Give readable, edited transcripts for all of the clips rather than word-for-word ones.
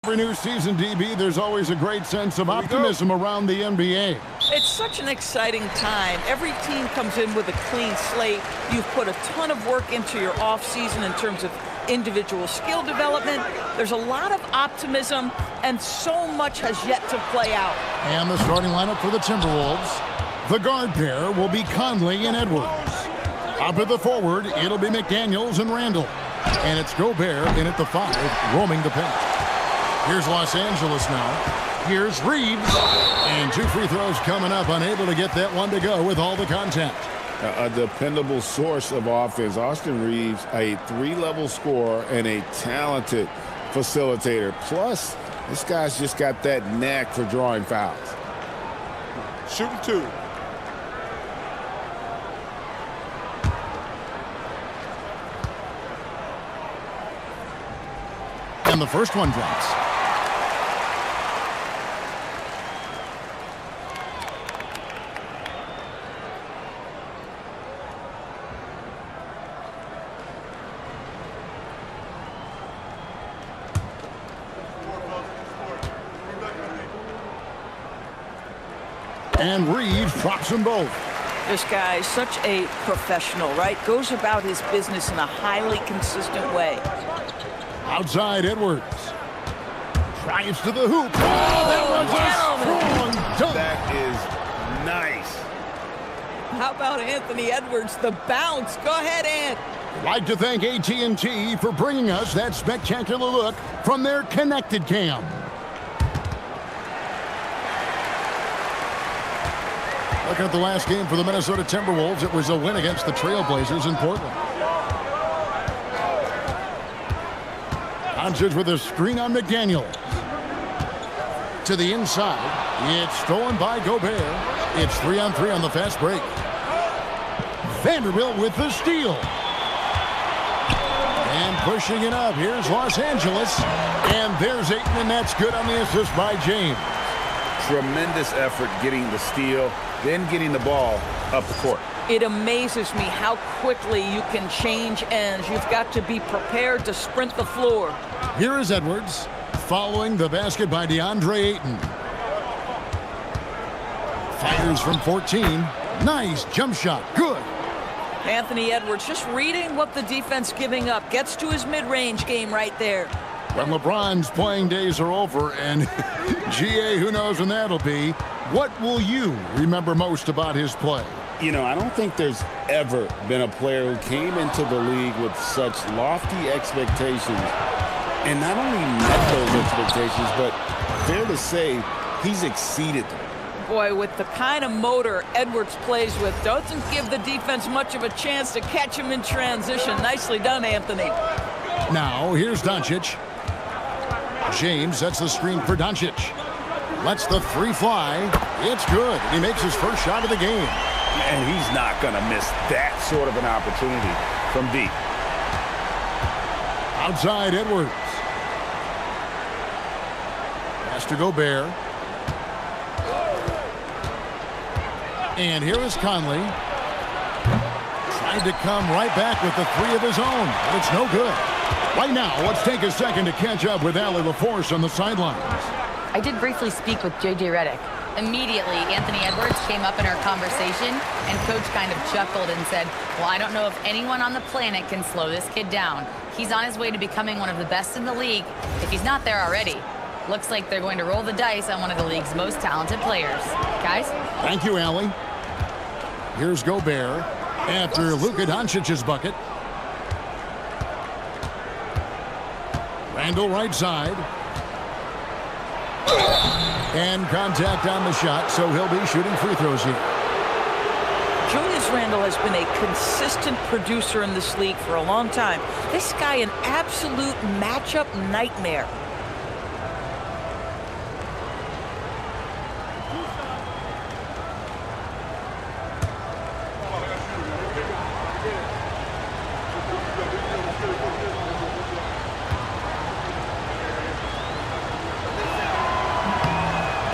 Every new season, DB, there's always a great sense of optimism around the NBA. It's such an exciting time. Every team comes in with a clean slate. You've put a ton of work into your offseason in terms of individual skill development. There's a lot of optimism, and so much has yet to play out. And the starting lineup for the Timberwolves. The guard pair will be Conley and Edwards. Up at the forward, it'll be McDaniels and Randall. And it's Gobert in at the 5, roaming the paint. Here's Los Angeles now. Here's Reeves. And 2 free throws coming up, unable to get that one to go with all the contact. A dependable source of offense. Austin Reeves, a 3-level scorer and a talented facilitator. Plus, this guy's just got that knack for drawing fouls. Shooting 2. And the first one drops. And Reeves drops them both. This guy is such a professional, right? Goes about his business in a highly consistent way. Outside Edwards. Drives to the hoop. Oh, that was a strong dunk. That is nice. How about Anthony Edwards, the bounce? Go ahead, Ant. I'd like to thank AT&T for bringing us that spectacular look from their connected cam. Looking at the last game for the Minnesota Timberwolves, it was a win against the Trailblazers in Portland. Doncic with a screen on McDaniel. To the inside. It's stolen by Gobert. It's 3-on-3 on the fast break. Vanderbilt with the steal. And pushing it up. Here's Los Angeles. And there's Ayton, and that's good on the assist by James. Tremendous effort getting the steal, then getting the ball up the court. It amazes me how quickly you can change ends. You've got to be prepared to sprint the floor. Here is Edwards, following the basket by DeAndre Ayton. Fires from 14. Nice jump shot. Good. Anthony Edwards just reading what the defense giving up. Gets to his mid-range game right there. When LeBron's playing days are over, and GA, who knows when that'll be, what will you remember most about his play? You know, I don't think there's ever been a player who came into the league with such lofty expectations and not only met those expectations, but fair to say he's exceeded them. Boy, with the kind of motor Edwards plays with, doesn't give the defense much of a chance to catch him in transition. Nicely done, Anthony. Now, here's Doncic. James sets the screen for Doncic. Lets the 3 fly. It's good. He makes his first shot of the game. And he's not going to miss that sort of an opportunity from deep. Outside Edwards. Pass to Gobert. And here is Conley. Tried to come right back with the 3 of his own, but it's no good. Right now, let's take a second to catch up with Allie LaForce on the sidelines. I did briefly speak with J.J. Redick. Immediately, Anthony Edwards came up in our conversation, and Coach kind of chuckled and said, well, I don't know if anyone on the planet can slow this kid down. He's on his way to becoming one of the best in the league, if he's not there already. Looks like they're going to roll the dice on one of the league's most talented players. Guys? Thank you, Allie. Here's Gobert after Luka Doncic's bucket. Randall right side. And contact on the shot, so he'll be shooting free throws here. Julius Randle has been a consistent producer in this league for a long time. This guy, an absolute matchup nightmare.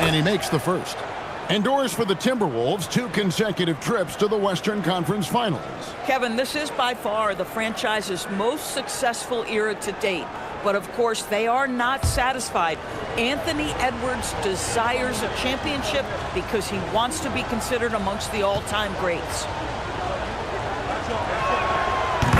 And he makes the first. Endorse for the Timberwolves 2 consecutive trips to the Western Conference Finals. Kevin, this is by far the franchise's most successful era to date. But of course, they are not satisfied. Anthony Edwards desires a championship because he wants to be considered amongst the all-time greats.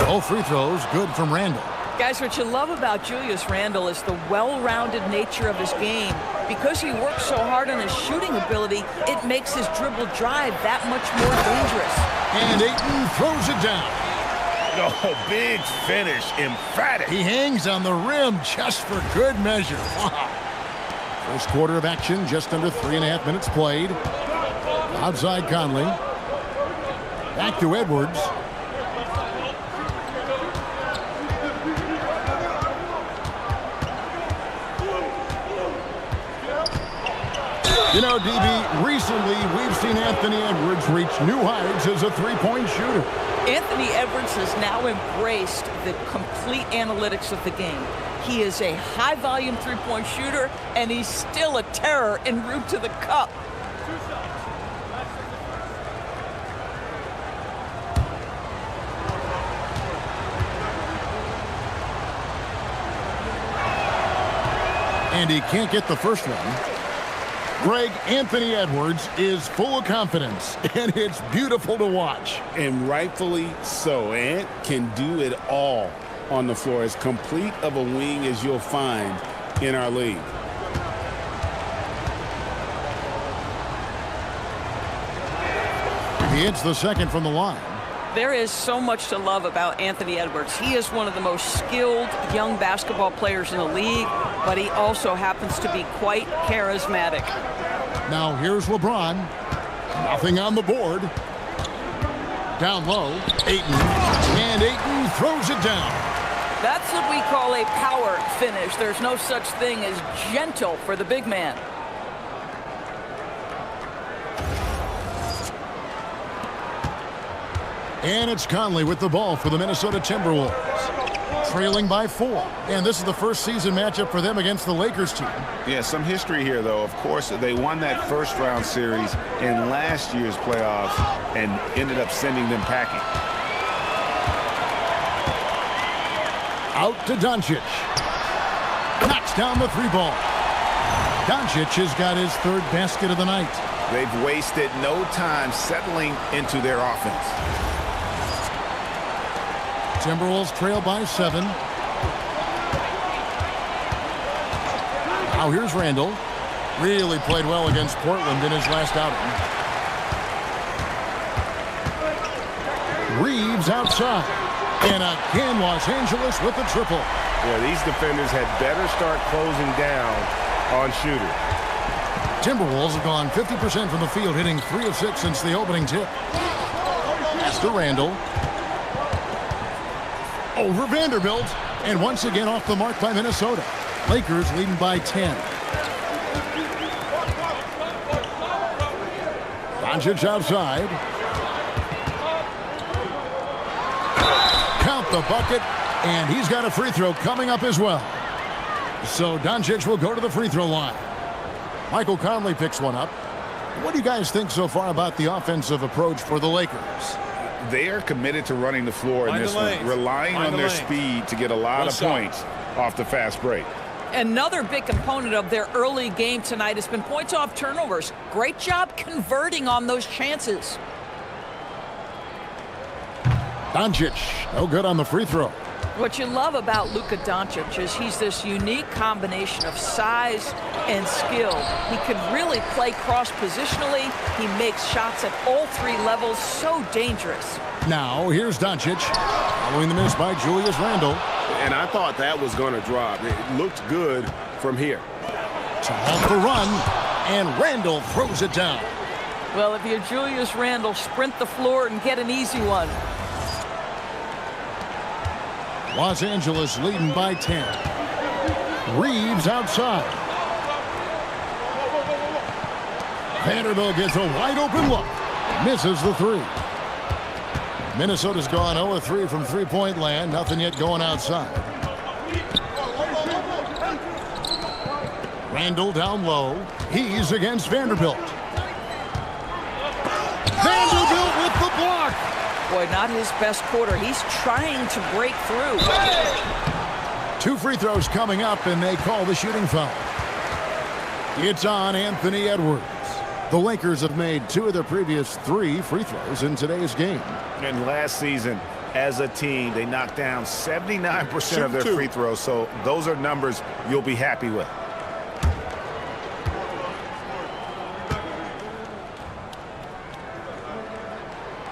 All free throws good from Randle. Guys, what you love about Julius Randle is the well-rounded nature of his game. Because he works so hard on his shooting ability, it makes his dribble drive that much more dangerous. And Ayton throws it down. Oh, big finish, emphatic. He hangs on the rim just for good measure. Wow. First quarter of action, just under 3.5 minutes played. Outside Conley. Back to Edwards. You know, DB, recently we've seen Anthony Edwards reach new heights as a three-point shooter. Anthony Edwards has now embraced the complete analytics of the game. He is a high-volume three-point shooter, and he's still a terror en route to the cup. And he can't get the first one. Greg, Anthony Edwards is full of confidence, and it's beautiful to watch. And rightfully so. Ant can do it all on the floor. As complete of a wing as you'll find in our league. He hits the second from the line. There is so much to love about Anthony Edwards. He is one of the most skilled young basketball players in the league, but he also happens to be quite charismatic. Now here's LeBron. Nothing on the board. Down low, Ayton. And Ayton throws it down. That's what we call a power finish. There's no such thing as gentle for the big man. And it's Conley with the ball for the Minnesota Timberwolves. Trailing by 4. And this is the first season matchup for them against the Lakers team. Yeah, some history here, though. Of course, they won that first-round series in last year's playoffs and ended up sending them packing. Out to Doncic. Knocks down the three ball. Doncic has got his third basket of the night. They've wasted no time settling into their offense. Timberwolves trail by 7. Now here's Randle. Really played well against Portland in his last outing. Reeves outside. And again, Los Angeles with the triple. Yeah, these defenders had better start closing down on shooter. Timberwolves have gone 50% from the field, hitting 3 of 6 since the opening tip. Pass to Randle. Over Vanderbilt. And once again off the mark by Minnesota. Lakers leading by 10. Doncic outside. Count the bucket. And he's got a free throw coming up as well. So Doncic will go to the free throw line. Michael Conley picks one up. What do you guys think so far about the offensive approach for the Lakers? They are committed to running the floor in this one, relying on their speed to get a lot of points off the fast break. Another big component of their early game tonight has been points off turnovers. Great job converting on those chances. Doncic, no good on the free throw. What you love about Luka Doncic is he's this unique combination of size and skill. He can really play cross-positionally. He makes shots at all 3 levels. So dangerous. Now, here's Doncic, following the miss by Julius Randle. And I thought that was going to drop. It looked good from here. To off the run, and Randle throws it down. Well, if you're Julius Randle, sprint the floor and get an easy one. Los Angeles leading by 10. Reeves outside. Vanderbilt gets a wide open look. Misses the 3. Minnesota's gone 0-3 from three-point land. Nothing yet going outside. Randle down low. He's against Vanderbilt. Vanderbilt with the block. Boy, not his best quarter. He's trying to break through. 2 free throws coming up, and they call the shooting foul. It's on Anthony Edwards. The Lakers have made 2 of their previous 3 free throws in today's game. And last season, as a team, they knocked down 79% of their free throws, so those are numbers you'll be happy with.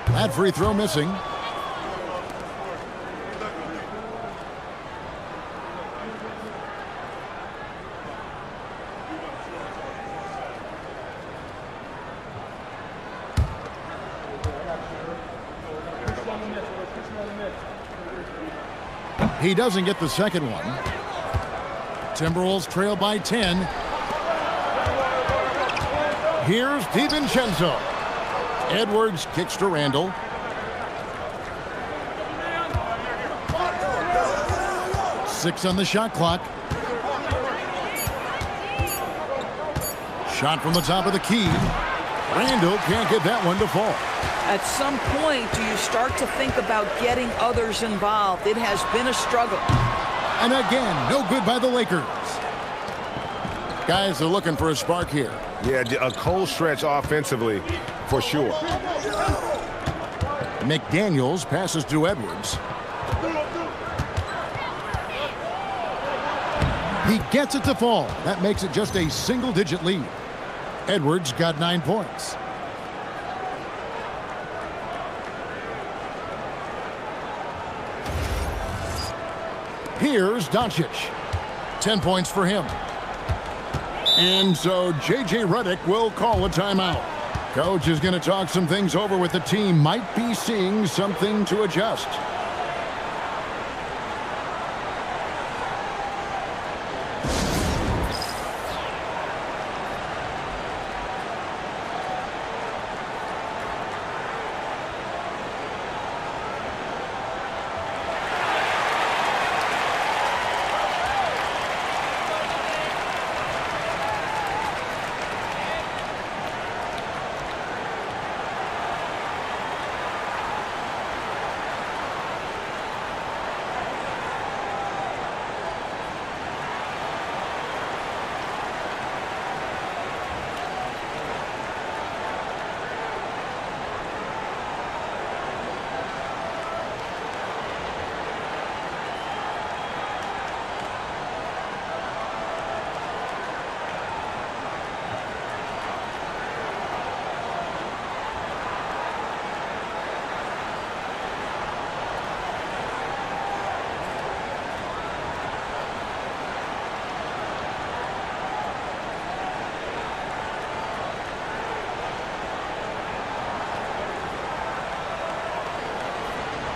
That free throw missing. He doesn't get the second one. Timberwolves trail by 10. Here's DiVincenzo. Edwards kicks to Randall. Six on the shot clock. Shot from the top of the key. Randall can't get that one to fall. At some point, do you start to think about getting others involved? It has been a struggle. And again, no good by the Lakers. Guys are looking for a spark here. Yeah, a cold stretch offensively, for sure. McDaniels passes to Edwards. He gets it to fall. That makes it just a single-digit lead. Edwards got 9 points. Here's Doncic. 10 points for him. And so J.J. Redick will call a timeout. Coach is going to talk some things over with the team. Might be seeing something to adjust.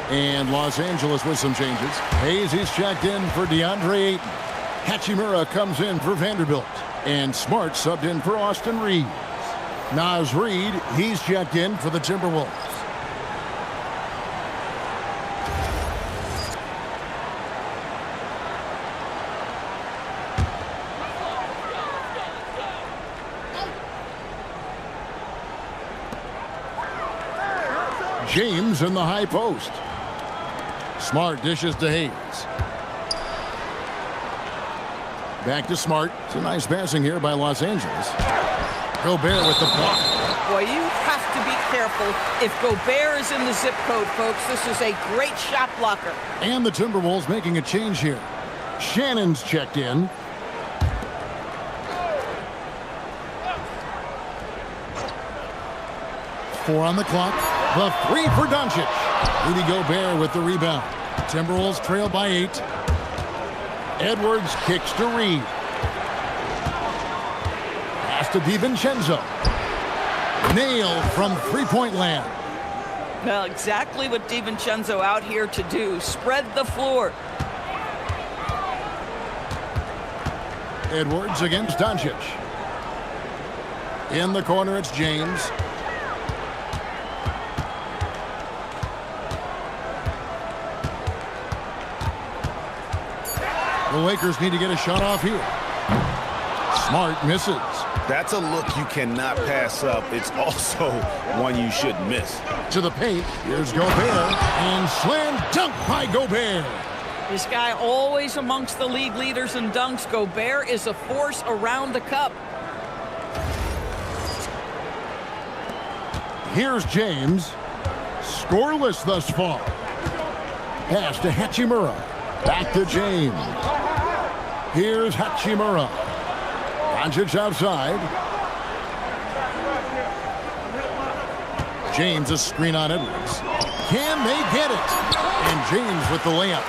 And Los Angeles with some changes. Hayes, he's checked in for DeAndre Ayton. Hachimura comes in for Vanderbilt. And Smart subbed in for Austin Reeves. Naz Reid, he's checked in for the Timberwolves. James in the high post. Smart dishes to Hayes. Back to Smart. It's a nice passing here by Los Angeles. Gobert with the block. Boy, you have to be careful if Gobert is in the zip code, folks. This is a great shot blocker. And the Timberwolves making a change here. Shannon's checked in. Four on the clock. The three for Doncic. Rudy Gobert with the rebound. Timberwolves trail by 8. Edwards kicks to Reed. Pass to DiVincenzo. Nailed from three-point land. Well, exactly what DiVincenzo out here to do. Spread the floor. Edwards against Doncic. In the corner, it's James. The Lakers need to get a shot off here. Smart misses. That's a look you cannot pass up. It's also one you shouldn't miss. To the paint. Here's Gobert. And slam dunk by Gobert. This guy always amongst the league leaders in dunks. Gobert is a force around the cup. Here's James. Scoreless thus far. Pass to Hachimura. Back to James. Here's Hachimura. Doncic outside. James a screen on Edwards. Can they get it? And James with the layup.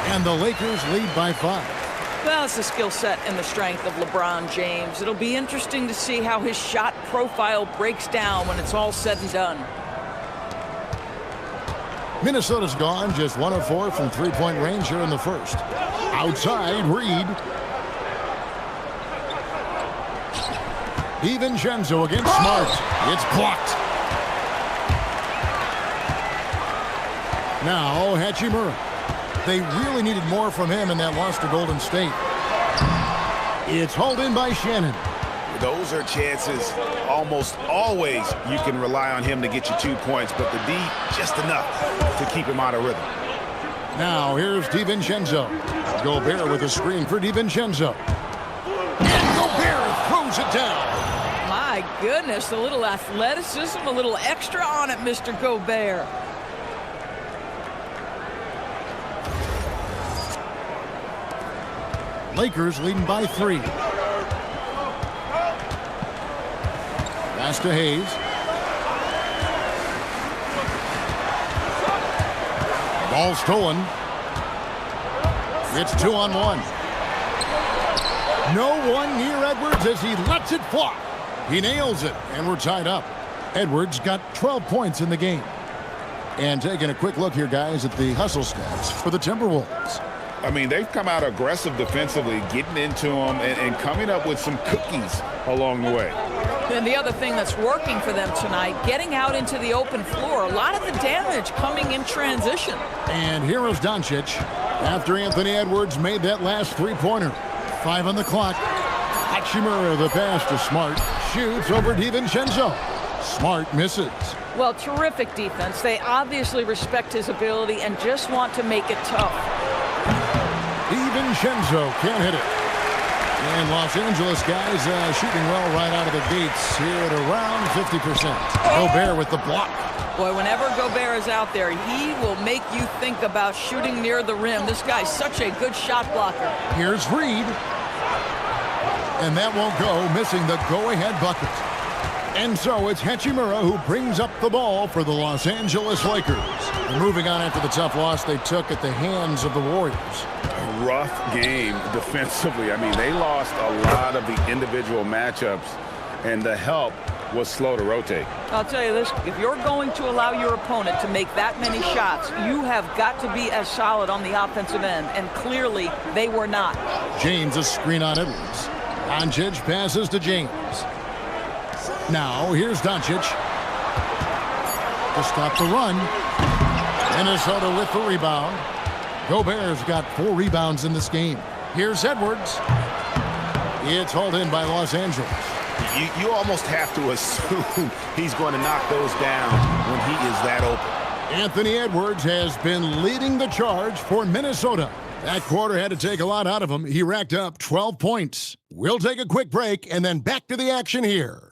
And the Lakers lead by 5. Well, it's the skill set and the strength of LeBron James. It'll be interesting to see how his shot profile breaks down when it's all said and done. Minnesota's gone just 1 of 4 from three-point range here in the first. Outside, Reed. DiVincenzo against Smart. It's blocked. Now, Hachimura. They really needed more from him in that loss to Golden State. It's hauled in by Shannon. Those are chances almost always you can rely on him to get you 2 points, but the D just enough to keep him out of rhythm. Now here's DiVincenzo. Gobert with a screen for DiVincenzo. And Gobert throws it down. My goodness, a little athleticism, a little extra on it, Mr. Gobert. Lakers leading by 3. Pass to Hayes. Ball stolen. It's 2-on-1. No one near Edwards as he lets it fly. He nails it, and we're tied up. Edwards got 12 points in the game. And taking a quick look here, guys, at the hustle stats for the Timberwolves. I mean, they've come out aggressive defensively, getting into them and coming up with some cookies along the way. And the other thing that's working for them tonight, getting out into the open floor. A lot of the damage coming in transition. And here is Doncic after Anthony Edwards made that last three-pointer. 5 on the clock. Hachimura the pass to Smart. Shoots over DiVincenzo. Smart misses. Well, terrific defense. They obviously respect his ability and just want to make it tough. DiVincenzo can't hit it. And Los Angeles guys shooting well right out of the gates here at around 50%. Gobert with the block. Boy, whenever Gobert is out there, he will make you think about shooting near the rim. This guy's such a good shot blocker. Here's Reed. And that won't go, missing the go-ahead bucket. And so it's Hachimura who brings up the ball for the Los Angeles Lakers. And moving on after the tough loss they took at the hands of the Warriors. A rough game defensively. I mean, they lost a lot of the individual matchups, and the help was slow to rotate. I'll tell you this, if you're going to allow your opponent to make that many shots, you have got to be as solid on the offensive end, and clearly they were not. James a screen on Edwards. Doncic passes to James. Now here's Doncic to stop the run. Minnesota with the rebound. Gobert's got 4 rebounds in this game. Here's Edwards. It's hauled in by Los Angeles. You almost have to assume he's going to knock those down when he is that open. Anthony Edwards has been leading the charge for Minnesota. That quarter had to take a lot out of him. He racked up 12 points. We'll take a quick break and then back to the action here.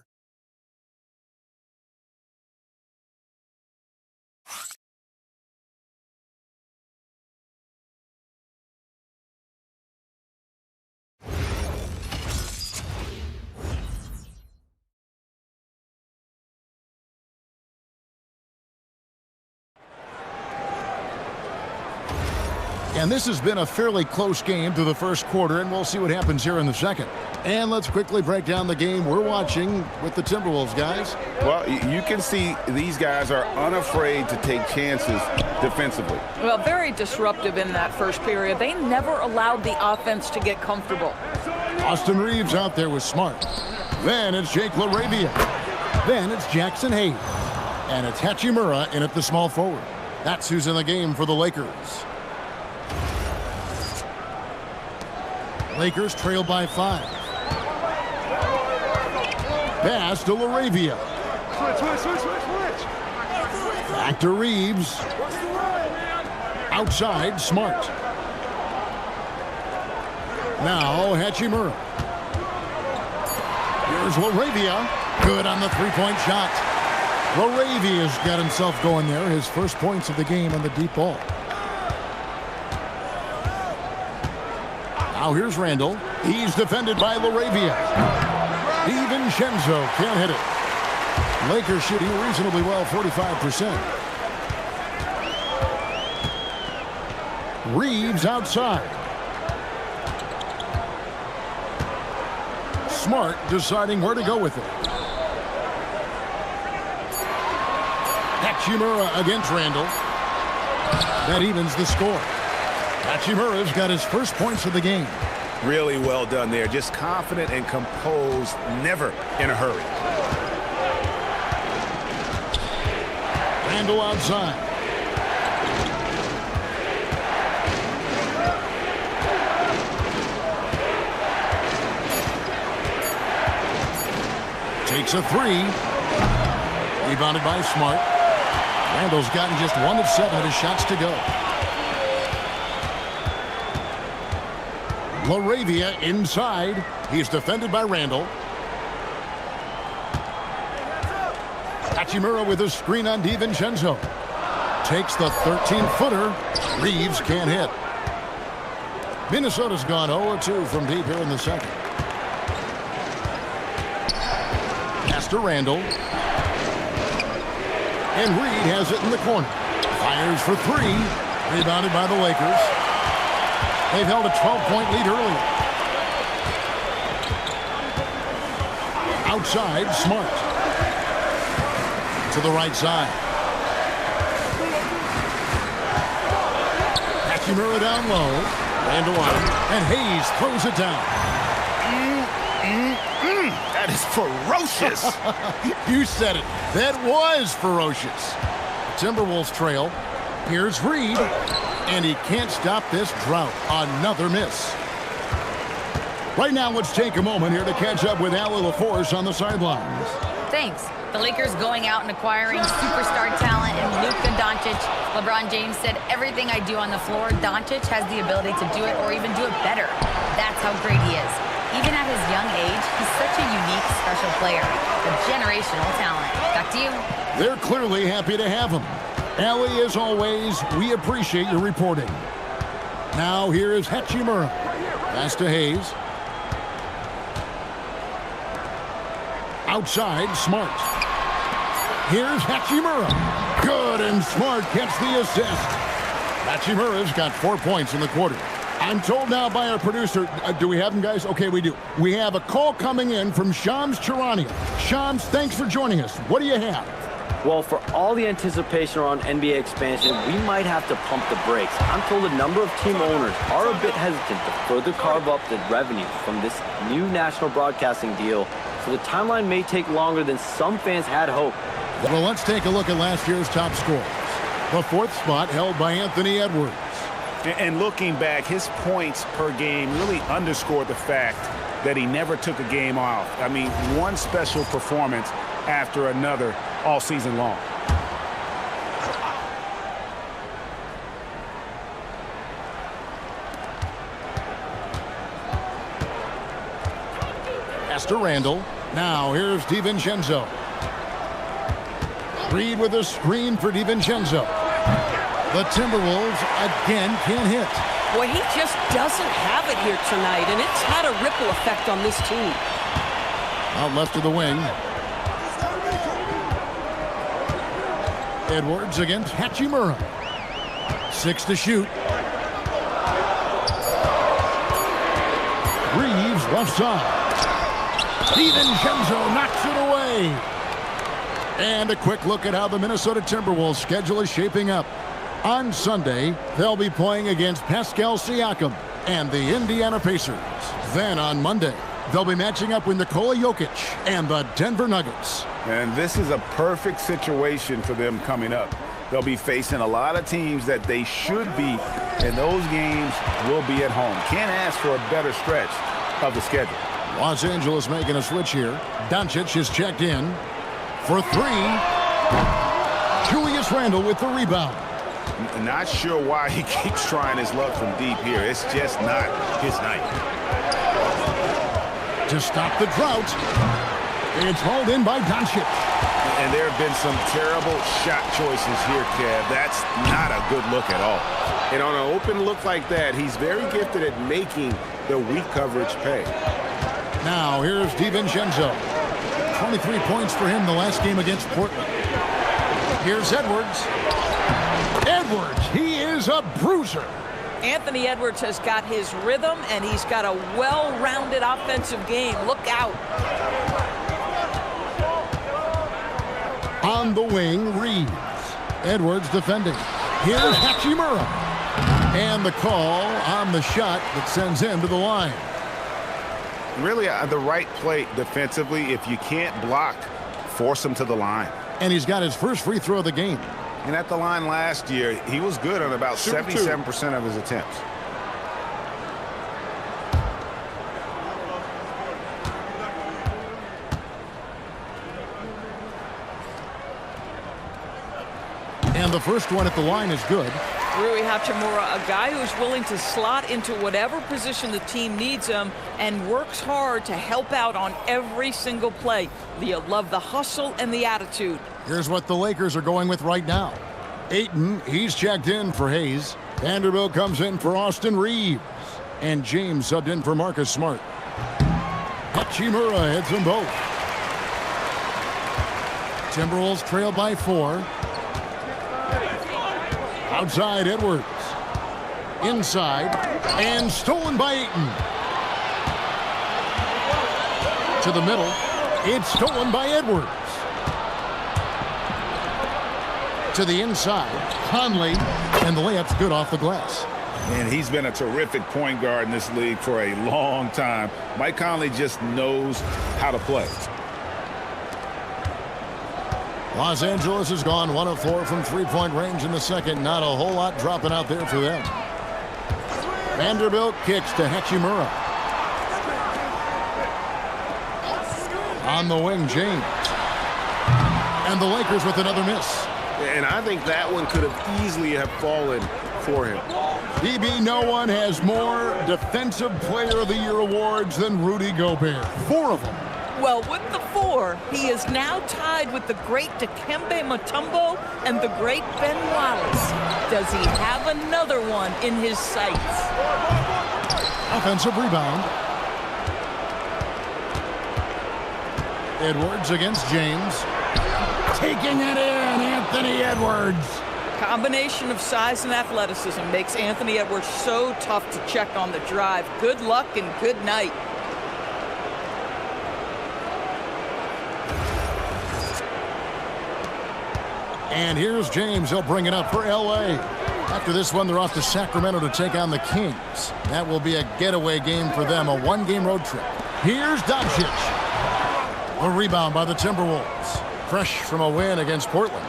And this has been a fairly close game through the first quarter, and we'll see what happens here in the second. And let's quickly break down the game we're watching with the Timberwolves, guys. Well, you can see these guys are unafraid to take chances defensively. Well, very disruptive in that first period. They never allowed the offense to get comfortable. Austin Reeves out there with Smart. Then it's Jake LaRavia. Then it's Jackson Hayes. And it's Hachimura in at the small forward. That's who's in the game for the Lakers. Lakers trail by 5. Pass to LaRavia. Back to Reeves. Outside, Smart. Now Hachimura. Here's Laravia. Good on the three-point shot. Laravia's got himself going there. His first points of the game on the deep ball. Now here's Randall. He's defended by Laravia. DiVincenzo can't hit it. Lakers shooting reasonably well, 45%. Reeves outside. Smart deciding where to go with it. Hachimura against Randall. That evens the score. Hachimura's got his first points of the game. Really well done there. Just confident and composed, never in a hurry. Randall outside. Takes a three. Rebounded by Smart. Randall's gotten just 1 of 7 of his shots to go. Laravia inside. He's defended by Randall. Hachimura with a screen on DiVincenzo. Takes the 13-footer. Reeves can't hit. Minnesota's gone 0-2 from deep here in the second. Pass to Randall. And Reed has it in the corner. Fires for 3. Rebounded by the Lakers. They've held a 12-point lead earlier. Outside, Smart. To the right side. Hachimura down low. Randall out. And Hayes throws it down. That is ferocious. You said it. That was ferocious. Timberwolves trail. Here's Reed. And he can't stop this drought. Another miss. Right now, let's take a moment here to catch up with Allie LaForce on the sidelines. Thanks. The Lakers going out and acquiring superstar talent in Luka Doncic. LeBron James said, everything I do on the floor, Doncic has the ability to do it or even do it better. That's how great he is. Even at his young age, he's such a unique, special player. A generational talent. Back to you. They're clearly happy to have him. Allie, as always, we appreciate your reporting. Now here is Hachimura. Pass to Hayes. Outside, Smart. Here's Hachimura. Good, and Smart gets the assist. Hachimura's got 4 points in the quarter. I'm told now by our producer, do we have him, guys? Okay, we do. We have a call coming in from Shams Charania. Shams, thanks for joining us. What do you have? Well, for all the anticipation around NBA expansion, we might have to pump the brakes. I'm told a number of team owners are a bit hesitant to further carve up the revenue from this new national broadcasting deal, so the timeline may take longer than some fans had hoped. Well, let's take a look at last year's top scorers. The 4th spot held by Anthony Edwards. And looking back, his points per game really underscored the fact that he never took a game off. I mean, one special performance after another all season long. Pass to Randall. Now here's DiVincenzo. Reed with a screen for DiVincenzo. The Timberwolves again can't hit. Boy, he just doesn't have it here tonight, and it's had a ripple effect on this team. Out left of the wing. Edwards against Hachimura. 6 to shoot. Reeves left side. DiVincenzo knocks it away. And a quick look at how the Minnesota Timberwolves schedule is shaping up. On Sunday, they'll be playing against Pascal Siakam and the Indiana Pacers. Then on Monday, they'll be matching up with Nikola Jokic and the Denver Nuggets. And this is a perfect situation for them coming up. They'll be facing a lot of teams that they should beat, and those games will be at home. Can't ask for a better stretch of the schedule. Los Angeles making a switch here. Doncic is checked in for 3. Julius Randle with the rebound. Not sure why he keeps trying his luck from deep here. It's just not his night. To stop the drought, it's hauled in by Doncic. And there have been some terrible shot choices here, Kev. That's not a good look at all. And on an open look like that, he's very gifted at making the weak coverage pay. Now, here's DiVincenzo. 23 points for him the last game against Portland. Here's Edwards. Edwards, he is a bruiser. Anthony Edwards has got his rhythm, and he's got a well-rounded offensive game. Look out. On the wing, Reeves. Edwards defending. Here's Hachimura. And the call on the shot that sends him to the line. Really, the right play defensively. If you can't block, force him to the line. And he's got his first free throw of the game. And at the line last year, he was good on about 77% of his attempts. And the first one at the line is good. Rui Hachimura, a guy who's willing to slot into whatever position the team needs him and works hard to help out on every single play. You love the hustle and the attitude. Here's what the Lakers are going with right now. Ayton, he's checked in for Hayes. Vanderbilt comes in for Austin Reeves. And James subbed in for Marcus Smart. Hachimura heads them both. Timberwolves trail by 4. Outside Edwards. Inside. And stolen by Ayton. To the middle. It's stolen by Edwards. To the inside. Conley. And the layup's good off the glass. And he's been a terrific point guard in this league for a long time. Mike Conley just knows how to play. Los Angeles has gone 1 of 4 from three-point range in the second. Not a whole lot dropping out there for them. Vanderbilt kicks to Hachimura. On the wing, James. And the Lakers with another miss. And I think that one could have easily have fallen for him. BB, no one has more Defensive Player of the Year awards than Rudy Gobert. 4 of them. Well, with the 4, he is now tied with the great Dikembe Mutombo and the great Ben Wallace. Does he have another one in his sights? Offensive rebound. Edwards against James. Taking it in, Anthony Edwards. Combination of size and athleticism makes Anthony Edwards so tough to check on the drive. Good luck and good night. And here's James. He'll bring it up for L.A. After this one, they're off to Sacramento to take on the Kings. That will be a getaway game for them, a one-game road trip. Here's Doncic. The rebound by the Timberwolves. Fresh from a win against Portland.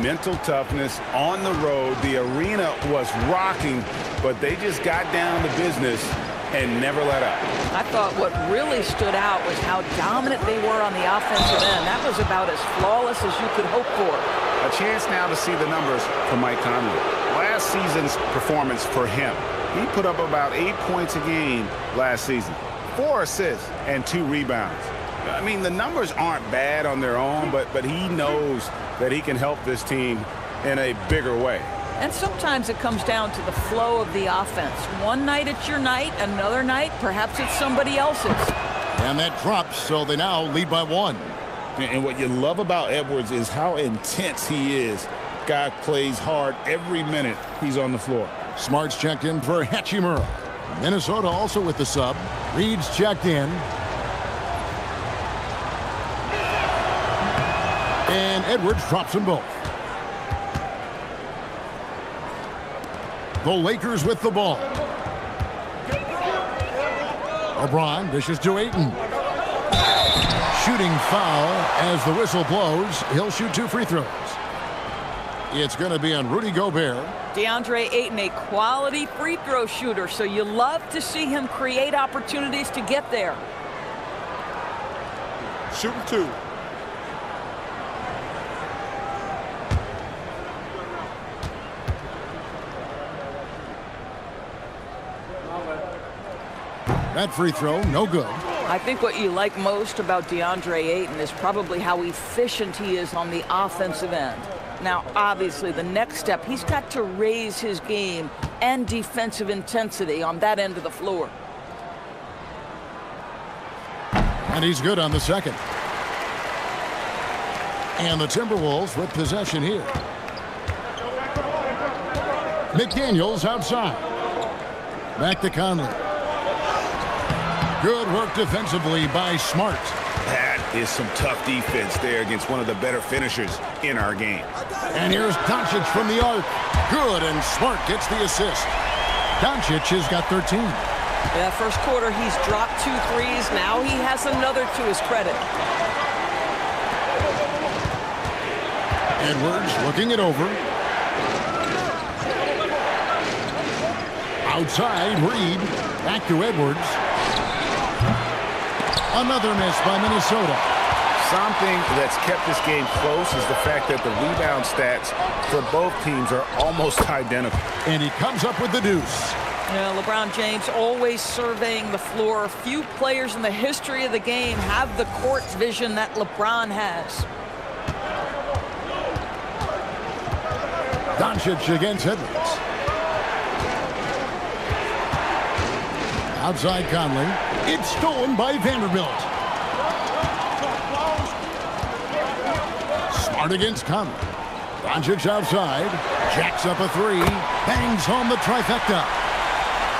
Mental toughness on the road. The arena was rocking, but they just got down to business and never let up. I thought what really stood out was how dominant they were on the offensive end. That was about as flawless as you could hope for. A chance now to see the numbers for Mike Conley. Last season's performance for him. He put up about 8 points a game last season. 4 assists and 2 rebounds. I mean, the numbers aren't bad on their own, but he knows that he can help this team in a bigger way. And sometimes it comes down to the flow of the offense. One night it's your night, another night perhaps it's somebody else's. And that drops, so they now lead by 1. And what you love about Edwards is how intense he is. Guy plays hard every minute he's on the floor. Smart's checked in for Hachimura. Minnesota also with the sub. Reed's checked in. And Edwards drops them both. The Lakers with the ball. LeBron dishes to Ayton. Shooting foul as the whistle blows. He'll shoot 2 free throws. It's going to be on Rudy Gobert. DeAndre Ayton, a quality free throw shooter, so you love to see him create opportunities to get there. Shooting 2. That free throw, no good. I think what you like most about DeAndre Ayton is probably how efficient he is on the offensive end. Now, obviously, the next step, he's got to raise his game and defensive intensity on that end of the floor. And he's good on the second. And the Timberwolves with possession here. McDaniels outside. Back to Conley. Good work defensively by Smart. That is some tough defense there against one of the better finishers in our game. And here's Doncic from the arc. Good, and Smart gets the assist. Doncic has got 13. Yeah, first quarter, he's dropped 2 threes. Now he has another to his credit. Edwards looking it over. Outside, Reed. Back to Edwards. Another miss by Minnesota. Something that's kept this game close is the fact that the rebound stats for both teams are almost identical. And he comes up with the deuce. Yeah, LeBron James always surveying the floor. Few players in the history of the game have the court vision that LeBron has. Doncic against Edwards. Outside Conley. It's stolen by Vanderbilt. Smart against Conley. Doncic outside. Jacks up a three. Bangs home the trifecta.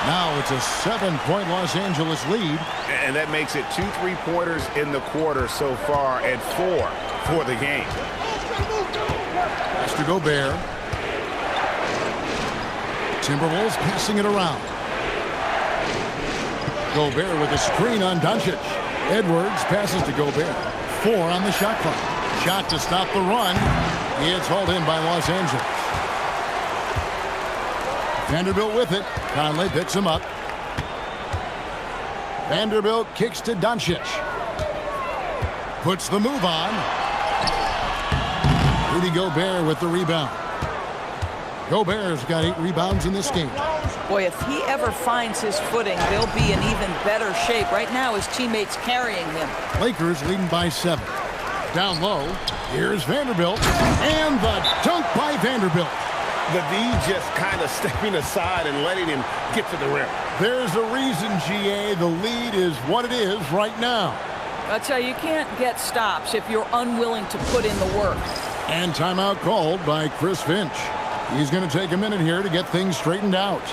Now it's a 7-point Los Angeles lead. And that makes it 2 3-pointers in the quarter so far and 4 for the game. Pass to Gobert. Timberwolves passing it around. Gobert with a screen on Doncic. Edwards passes to Gobert. 4 on the shot clock. Shot to stop the run. It's hauled in by Los Angeles. Vanderbilt with it. Conley picks him up. Vanderbilt kicks to Doncic. Puts the move on. Rudy Gobert with the rebound. Gobert's got 8 rebounds in this game. Boy, if he ever finds his footing, they'll be in even better shape. Right now, his teammates carrying him. Lakers leading by 7. Down low, here's Vanderbilt. And the dunk by Vanderbilt. The D just kind of stepping aside and letting him get to the rim. There's a reason, GA, the lead is what it is right now. I'll tell you can't get stops if you're unwilling to put in the work. And timeout called by Chris Finch. He's going to take a minute here to get things straightened out.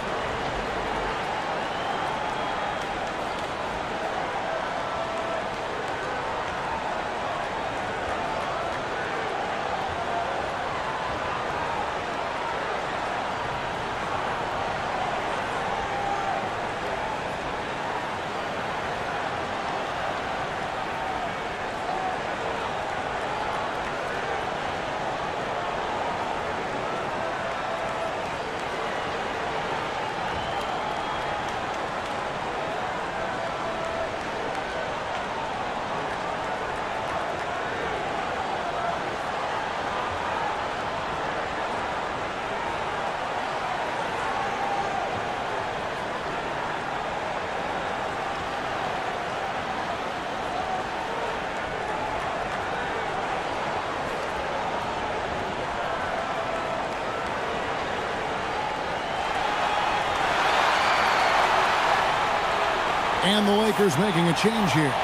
And the Lakers making a change here.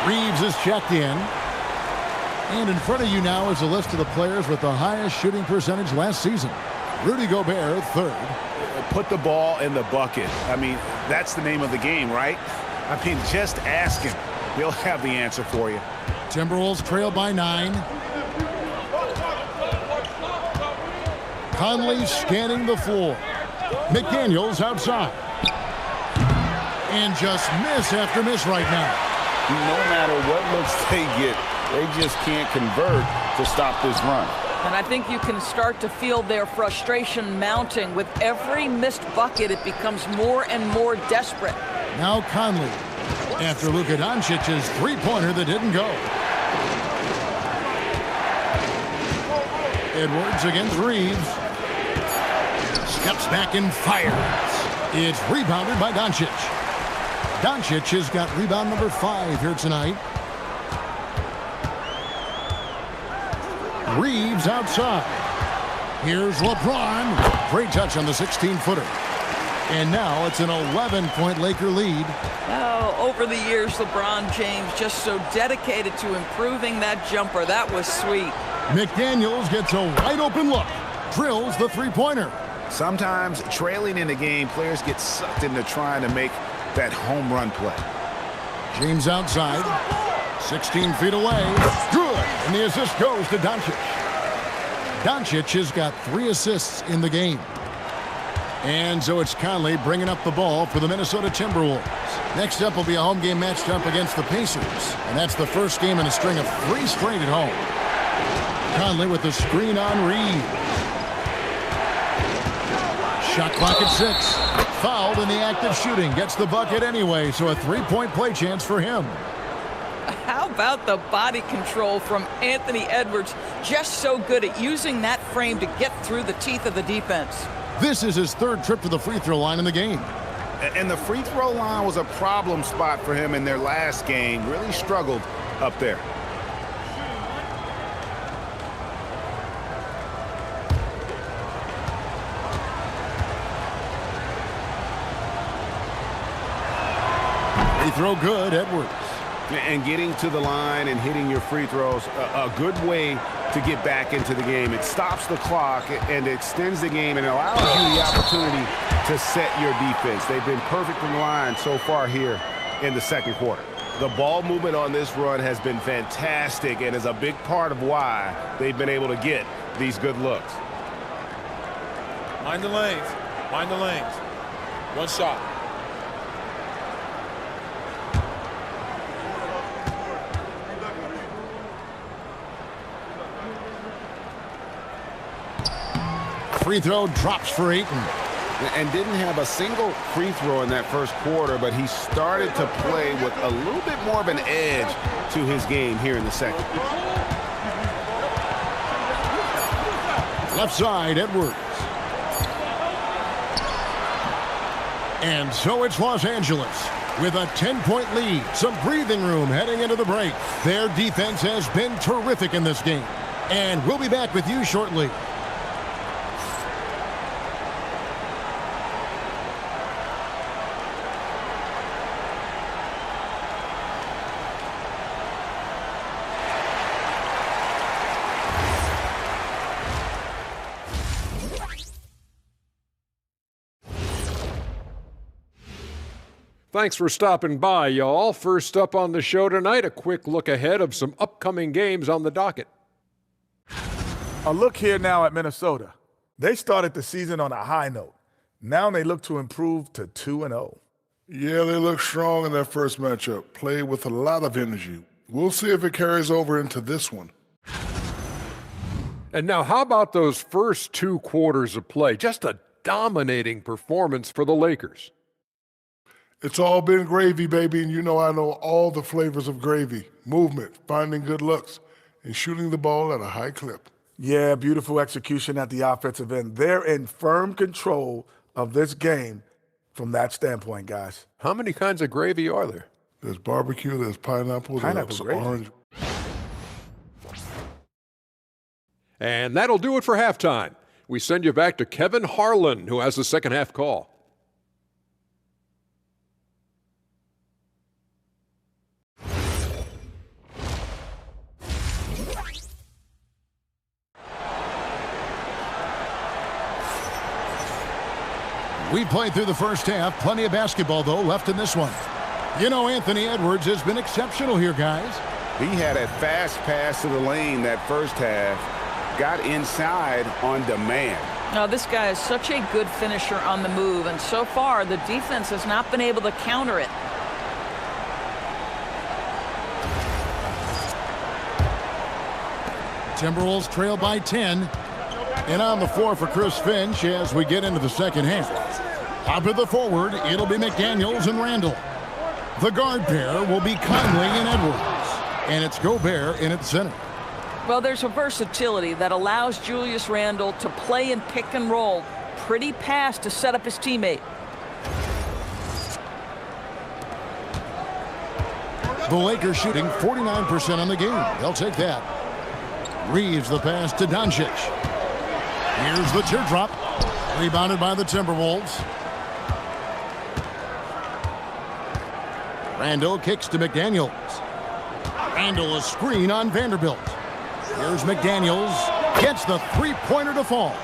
Reeves is checked in. And in front of you now is a list of the players with the highest shooting percentage last season. Rudy Gobert, 3rd. Put the ball in the bucket. I mean, that's the name of the game, right? I mean, just ask him. He'll have the answer for you. Timberwolves trail by 9. Conley scanning the floor. McDaniels outside. And just miss after miss right now. No matter what looks they get, they just can't convert to stop this run. And I think you can start to feel their frustration mounting. With every missed bucket, it becomes more and more desperate. Now Conley, after Luka Doncic's three-pointer that didn't go. Edwards against Reeves. Steps back and fires. It's rebounded by Doncic. Doncic has got rebound number 5 here tonight. Reeves outside. Here's LeBron. Great touch on the 16-footer. And now it's an 11-point Laker lead. Oh, over the years, LeBron James just so dedicated to improving that jumper. That was sweet. McDaniels gets a wide-open look. Drills the three-pointer. Sometimes trailing in the game, players get sucked into trying to make that home run play. James outside. 16 feet away. Good. And the assist goes to Doncic. Doncic has got 3 assists in the game. And so it's Conley bringing up the ball for the Minnesota Timberwolves. Next up will be a home game matched up against the Pacers. And that's the first game in a string of 3 straight at home. Conley with the screen on Reed. Shot clock at 6. Fouled in the act of shooting. Gets the bucket anyway, so a 3-point play chance for him. How about the body control from Anthony Edwards? Just so good at using that frame to get through the teeth of the defense. This is his 3rd trip to the free throw line in the game. And the free throw line was a problem spot for him in their last game. Really struggled up there. Free throw good, Edwards. And getting to the line and hitting your free throws, a good way to get back into the game. It stops the clock and extends the game and allows you the opportunity to set your defense. They've been perfectly aligned so far here in the second quarter. The ball movement on this run has been fantastic and is a big part of why they've been able to get these good looks. Mind the lanes. Mind the lanes. One shot. Free throw drops for Ayton. And didn't have a single free throw in that first quarter, but he started to play with a little bit more of an edge to his game here in the second. Left side, Edwards. And so it's Los Angeles with a 10-point lead. Some breathing room heading into the break. Their defense has been terrific in this game. And we'll be back with you shortly. Thanks for stopping by, y'all. First up on the show tonight, a quick look ahead of some upcoming games on the docket. A look here now at Minnesota. They started the season on a high note. Now they look to improve to 2-0. Yeah, they look strong in their first matchup. Played with a lot of energy. We'll see if it carries over into this one. And now, how about those first 2 quarters of play? Just a dominating performance for the Lakers. It's all been gravy, baby, and you know I know all the flavors of gravy. Movement, finding good looks, and shooting the ball at a high clip. Yeah, beautiful execution at the offensive end. They're in firm control of this game from that standpoint, guys. How many kinds of gravy are there? There's barbecue, there's pineapple, there's orange. And that'll do it for halftime. We send you back to Kevin Harlan, who has the second half call. We played through the first half. Plenty of basketball, though, left in this one. You know, Anthony Edwards has been exceptional here, guys. He had a fast pass to the lane that first half. Got inside on demand. Now, this guy is such a good finisher on the move, and so far the defense has not been able to counter it. Timberwolves trail by 10. And on the floor for Chris Finch as we get into the second half. Up at the forward, it'll be McDaniels and Randall. The guard pair will be Conley and Edwards. And it's Gobert in at center. Well, there's a versatility that allows Julius Randle to play in pick and roll. Pretty pass to set up his teammate. The Lakers shooting 49% on the game. They'll take that. Reeves the pass to Doncic. Here's the teardrop. Rebounded by the Timberwolves. Randall kicks to McDaniels. Randall a screen on Vanderbilt. Here's McDaniels. Gets the three-pointer to fall.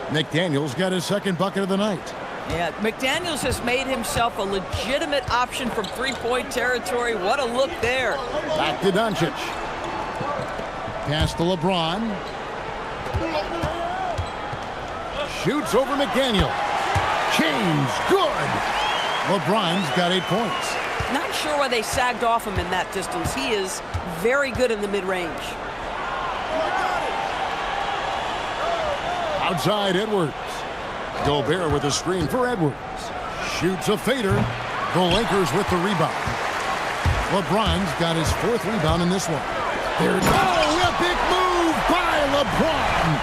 McDaniels got his second bucket of the night. Yeah, McDaniels has made himself a legitimate option from three-point territory. What a look there. Back to Doncic. Pass to LeBron. Shoots over McDaniel. James, good. LeBron's got 8 points. Not sure why they sagged off him in that distance. He is very good in the mid-range. Outside Edwards. Gobert with a screen for Edwards. Shoots a fader. The Lakers with the rebound. LeBron's got his fourth rebound in this one. There it goes. Oh, a big move by LeBron.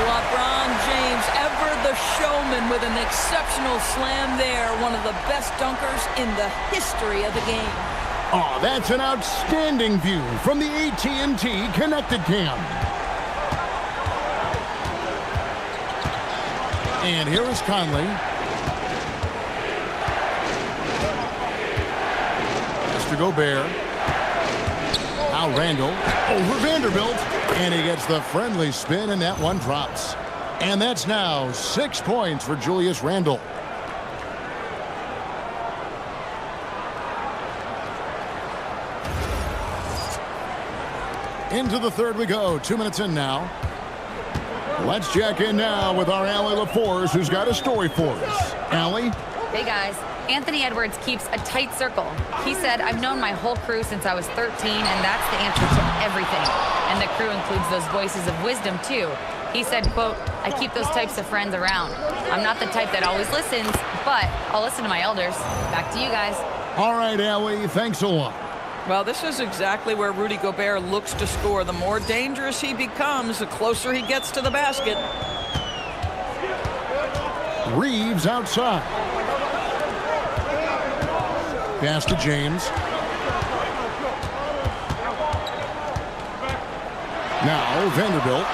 LeBron James, ever the showman, with an exceptional slam there. One of the best dunkers in the history of the game. Oh, that's an outstanding view from the AT&T Connected Cam. And here is Conley. Mr. Gobert. Now Randall over Vanderbilt. And he gets the friendly spin, and that one drops. And that's now 6 points for Julius Randle. Into the third we go. 2 minutes in now. Let's check in now with our Allie LaForce, who's got a story for us. Allie? Hey, guys. Anthony Edwards keeps a tight circle. He said, I've known my whole crew since I was 13, and that's the answer to everything. And the crew includes those voices of wisdom, too. He said, quote, I keep those types of friends around. I'm not the type that always listens, but I'll listen to my elders. Back to you guys. All right, Allie, thanks a lot. Well, this is exactly where Rudy Gobert looks to score. The more dangerous he becomes, the closer he gets to the basket. Reeves outside. Pass to James. Now Vanderbilt.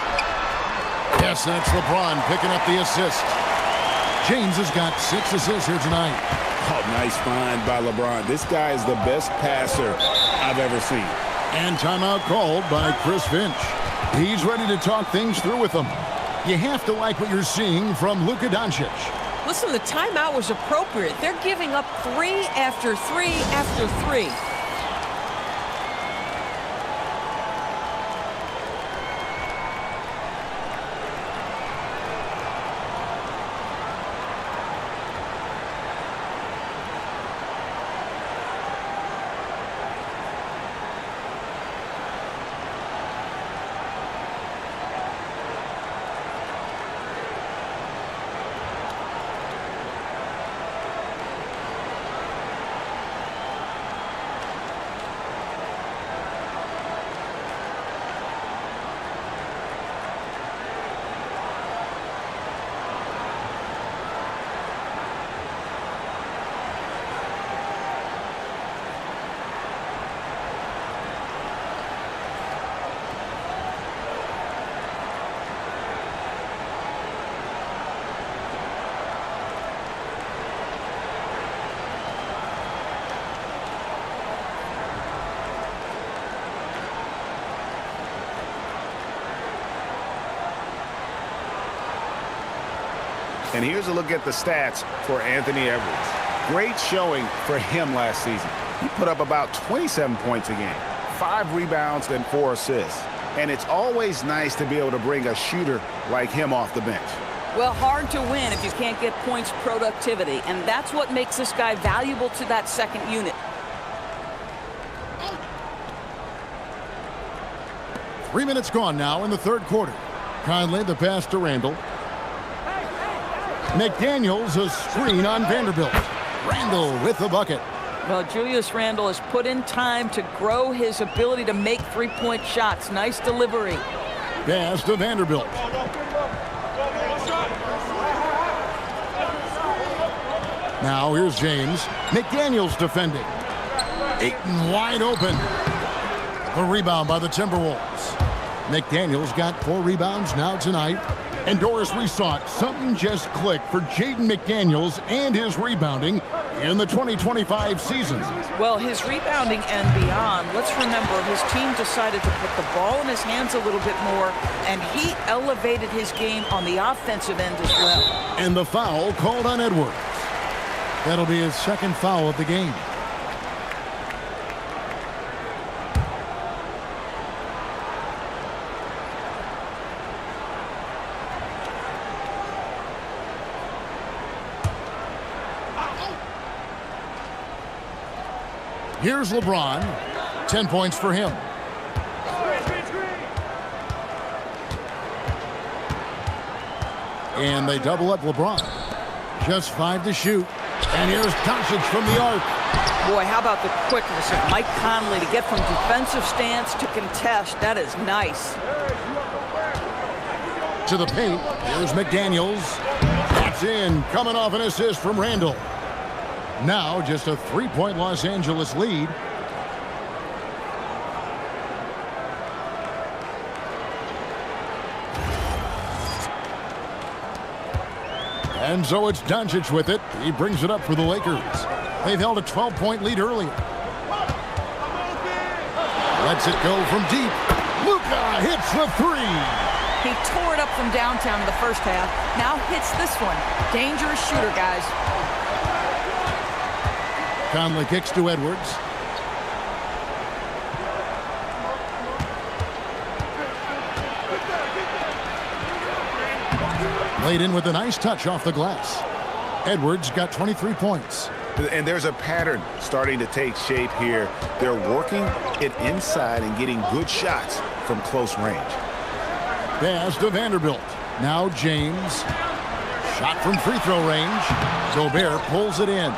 Yes, that's LeBron picking up the assist. James has got 6 assists here tonight. Oh, nice find by LeBron. This guy is the best passer I've ever seen. And timeout called by Chris Finch. He's ready to talk things through with them. You have to like what you're seeing from Luka Doncic. Listen, the timeout was appropriate. They're giving up 3 after 3 after 3. And here's a look at the stats for Anthony Edwards. Great showing for him last season. He put up about 27 points a game, 5 rebounds, and 4 assists. And it's always nice to be able to bring a shooter like him off the bench. Well, hard to win if you can't get points productivity, and that's what makes this guy valuable to that second unit. Three minutes gone now in the third quarter. Conley the pass to Randall. McDaniels a screen on Vanderbilt. Randall with the bucket. Well, Julius Randle has put in time to grow his ability to make three-point shots. Nice delivery. Pass to Vanderbilt. Now here's James. McDaniels defending. Ayton wide open. The rebound by the Timberwolves. McDaniels got 4 rebounds now tonight. And Doris, we saw it. Something just clicked for Jaden McDaniels and his rebounding in the 2025 season. Well, his rebounding and beyond, let's remember his team decided to put the ball in his hands a little bit more, and he elevated his game on the offensive end as well. And the foul called on Edwards. That'll be his second foul of the game. Here's LeBron. 10 points for him. And they double up LeBron. Just 5 to shoot. And here's Doncic from the arc. Boy, how about the quickness of Mike Conley to get from defensive stance to contest. That is nice. To the paint. Here's McDaniels. That's in. Coming off an assist from Randall. Now just a 3-point Los Angeles lead. And so it's Doncic with it. He brings it up for the Lakers. They've held a 12-point lead earlier. Lets it go from deep. Luka hits the 3. He tore it up from downtown in the first half. Now hits this one. Dangerous shooter, guys. Conley kicks to Edwards. Laid in with a nice touch off the glass. Edwards got 23 points. And there's a pattern starting to take shape here. They're working it inside and getting good shots from close range. Pass to Vanderbilt. Now James. Shot from free throw range. Gobert pulls it in.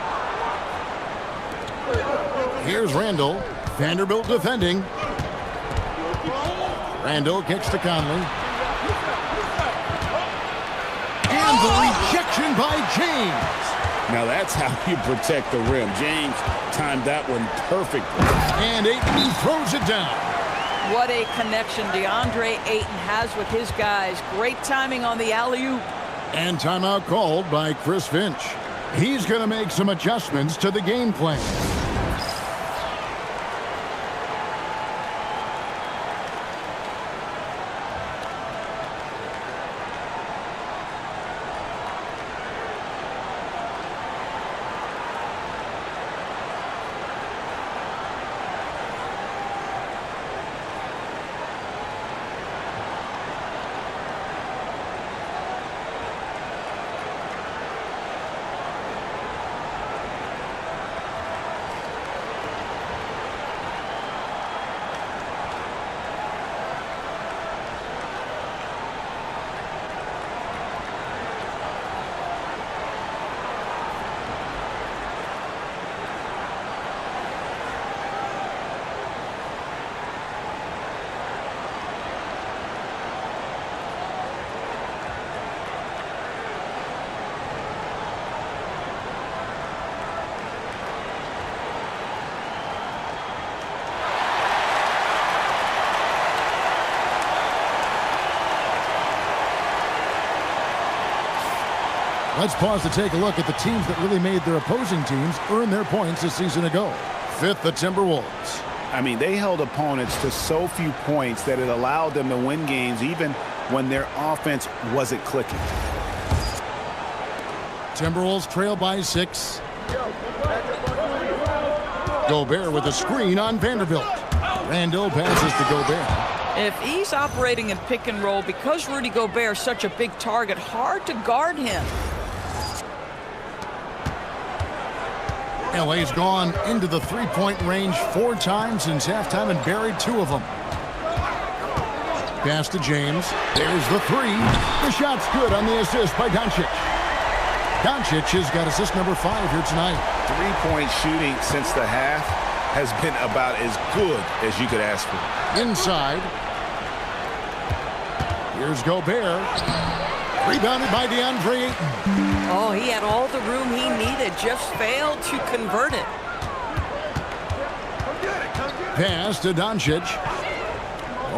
Here's Randall. Vanderbilt defending. Randall kicks to Conley. And the rejection by James. Now that's how you protect the rim. James timed that one perfectly. And Ayton throws it down. What a connection DeAndre Ayton has with his guys. Great timing on the alley-oop. And timeout called by Chris Finch. He's going to make some adjustments to the game plan. Let's pause to take a look at the teams that really made their opposing teams earn their points a season ago. Fifth, the Timberwolves. I mean, they held opponents to so few points that it allowed them to win games even when their offense wasn't clicking. Timberwolves trail by 6. Gobert with a screen on Vanderbilt. Randall passes to Gobert. If he's operating in pick and roll, because Rudy Gobert is such a big target, hard to guard him. LA's gone into the three-point range 4 times since halftime and buried 2 of them. Pass to James. There's the 3. The shot's good on the assist by Doncic. Doncic has got assist number 5 here tonight. 3-point shooting since the half has been about as good as you could ask for. Inside. Here's Gobert. Rebounded by DeAndre Ayton. Oh, he had all the room he needed, just failed to convert it. pass to Doncic.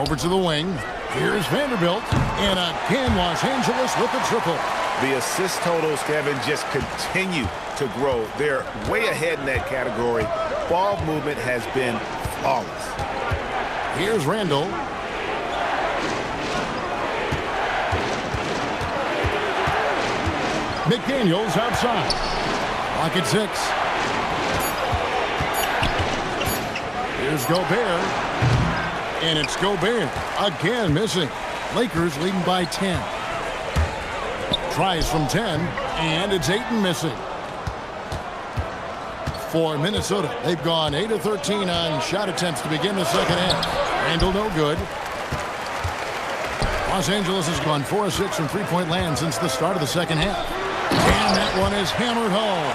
Over to the wing. Here's Vanderbilt. And again, Los Angeles with the triple. The assist totals, Kevin, just continue to grow. They're way ahead in that category. Ball movement has been flawless. Here's Randall. McDaniels outside. Clock at 6. Here's Gobert. And it's Gobert again missing. Lakers leading by 10. Tries from 10, and it's Ayton missing. For Minnesota, they've gone 8 of 13 on shot attempts to begin the second half. Randall no good. Los Angeles has gone 4 of 6 from three-point land since the start of the second half. And that one is hammered home.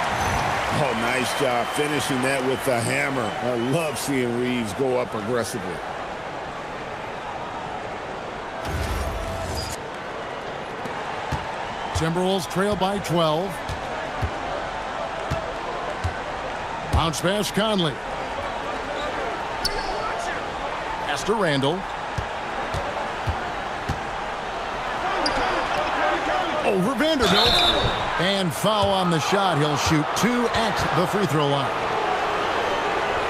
Oh, nice job finishing that with the hammer. I love seeing Reeves go up aggressively. Timberwolves trail by 12. Bounce pass Conley. Pass to Randall. Over Vanderbilt. And foul on the shot. He'll shoot 2 at the free throw line.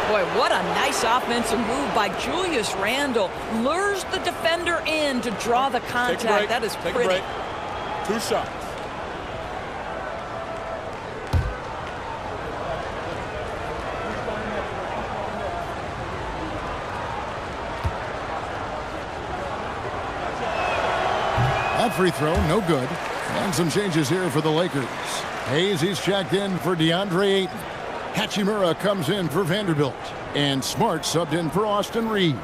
Boy, what a nice offensive move by Julius Randle. Lures the defender in to draw the contact. That is pretty. Take a break. 2 shots. That free throw, no good. And some changes here for the Lakers. Hayes, he's checked in for DeAndre Ayton. Hachimura comes in for Vanderbilt. And Smart subbed in for Austin Reeves.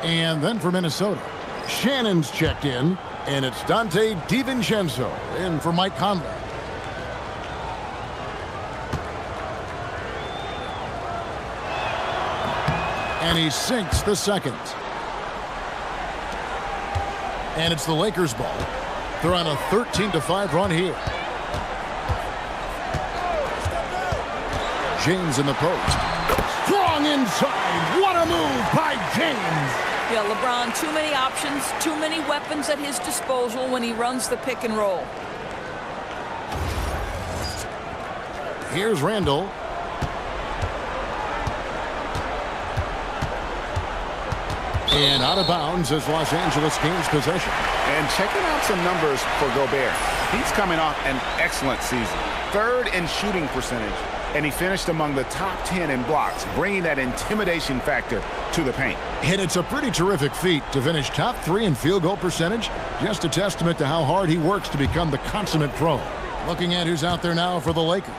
And then for Minnesota, Shannon's checked in. And it's Dante DiVincenzo in for Mike Conley. And he sinks the second. And it's the Lakers ball. They're on a 13-5 run here. James in the post. Strong inside. What a move by James. Yeah, LeBron, too many options, too many weapons at his disposal when he runs the pick and roll. Here's Randall. And out of bounds as Los Angeles gains possession. And checking out some numbers for Gobert. He's coming off an excellent season. 3rd in shooting percentage. And he finished among the top 10 in blocks, bringing that intimidation factor to the paint. And it's a pretty terrific feat to finish top 3 in field goal percentage. Just a testament to how hard he works to become the consummate pro. Looking at who's out there now for the Lakers.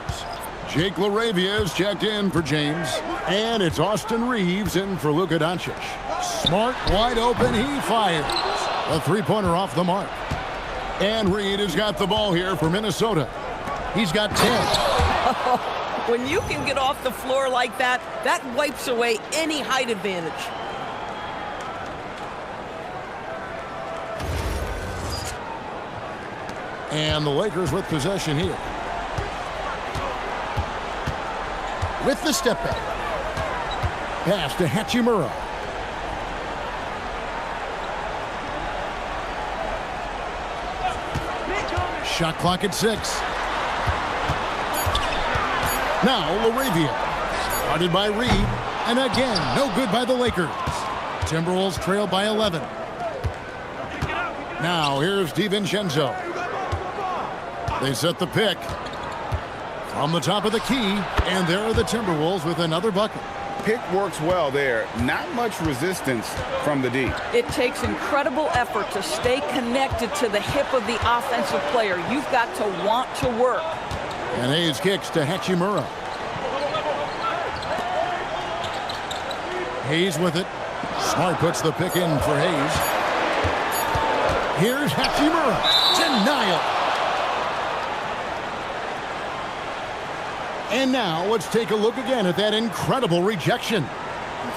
Jake LaRavia is checked in for James. And it's Austin Reeves in for Luka Doncic. Smart, wide open, he fires. A three-pointer off the mark. And Reed has got the ball here for Minnesota. He's got 10. When you can get off the floor like that, that wipes away any height advantage. And the Lakers with possession here. With the step back. Pass to Hachimura. Shot clock at 6. Now LaRavia. Started by Reed. And again, no good by the Lakers. Timberwolves trail by 11. Now here's DiVincenzo. They set the pick. From the top of the key. And there are the Timberwolves with another bucket. Pick works well there. Not much resistance from the D. It takes incredible effort to stay connected to the hip of the offensive player. You've got to want to work. And Hayes kicks to Hachimura. Hayes with it. Smart puts the pick in for Hayes. Here's Hachimura. Denial. And now let's take a look again at that incredible rejection.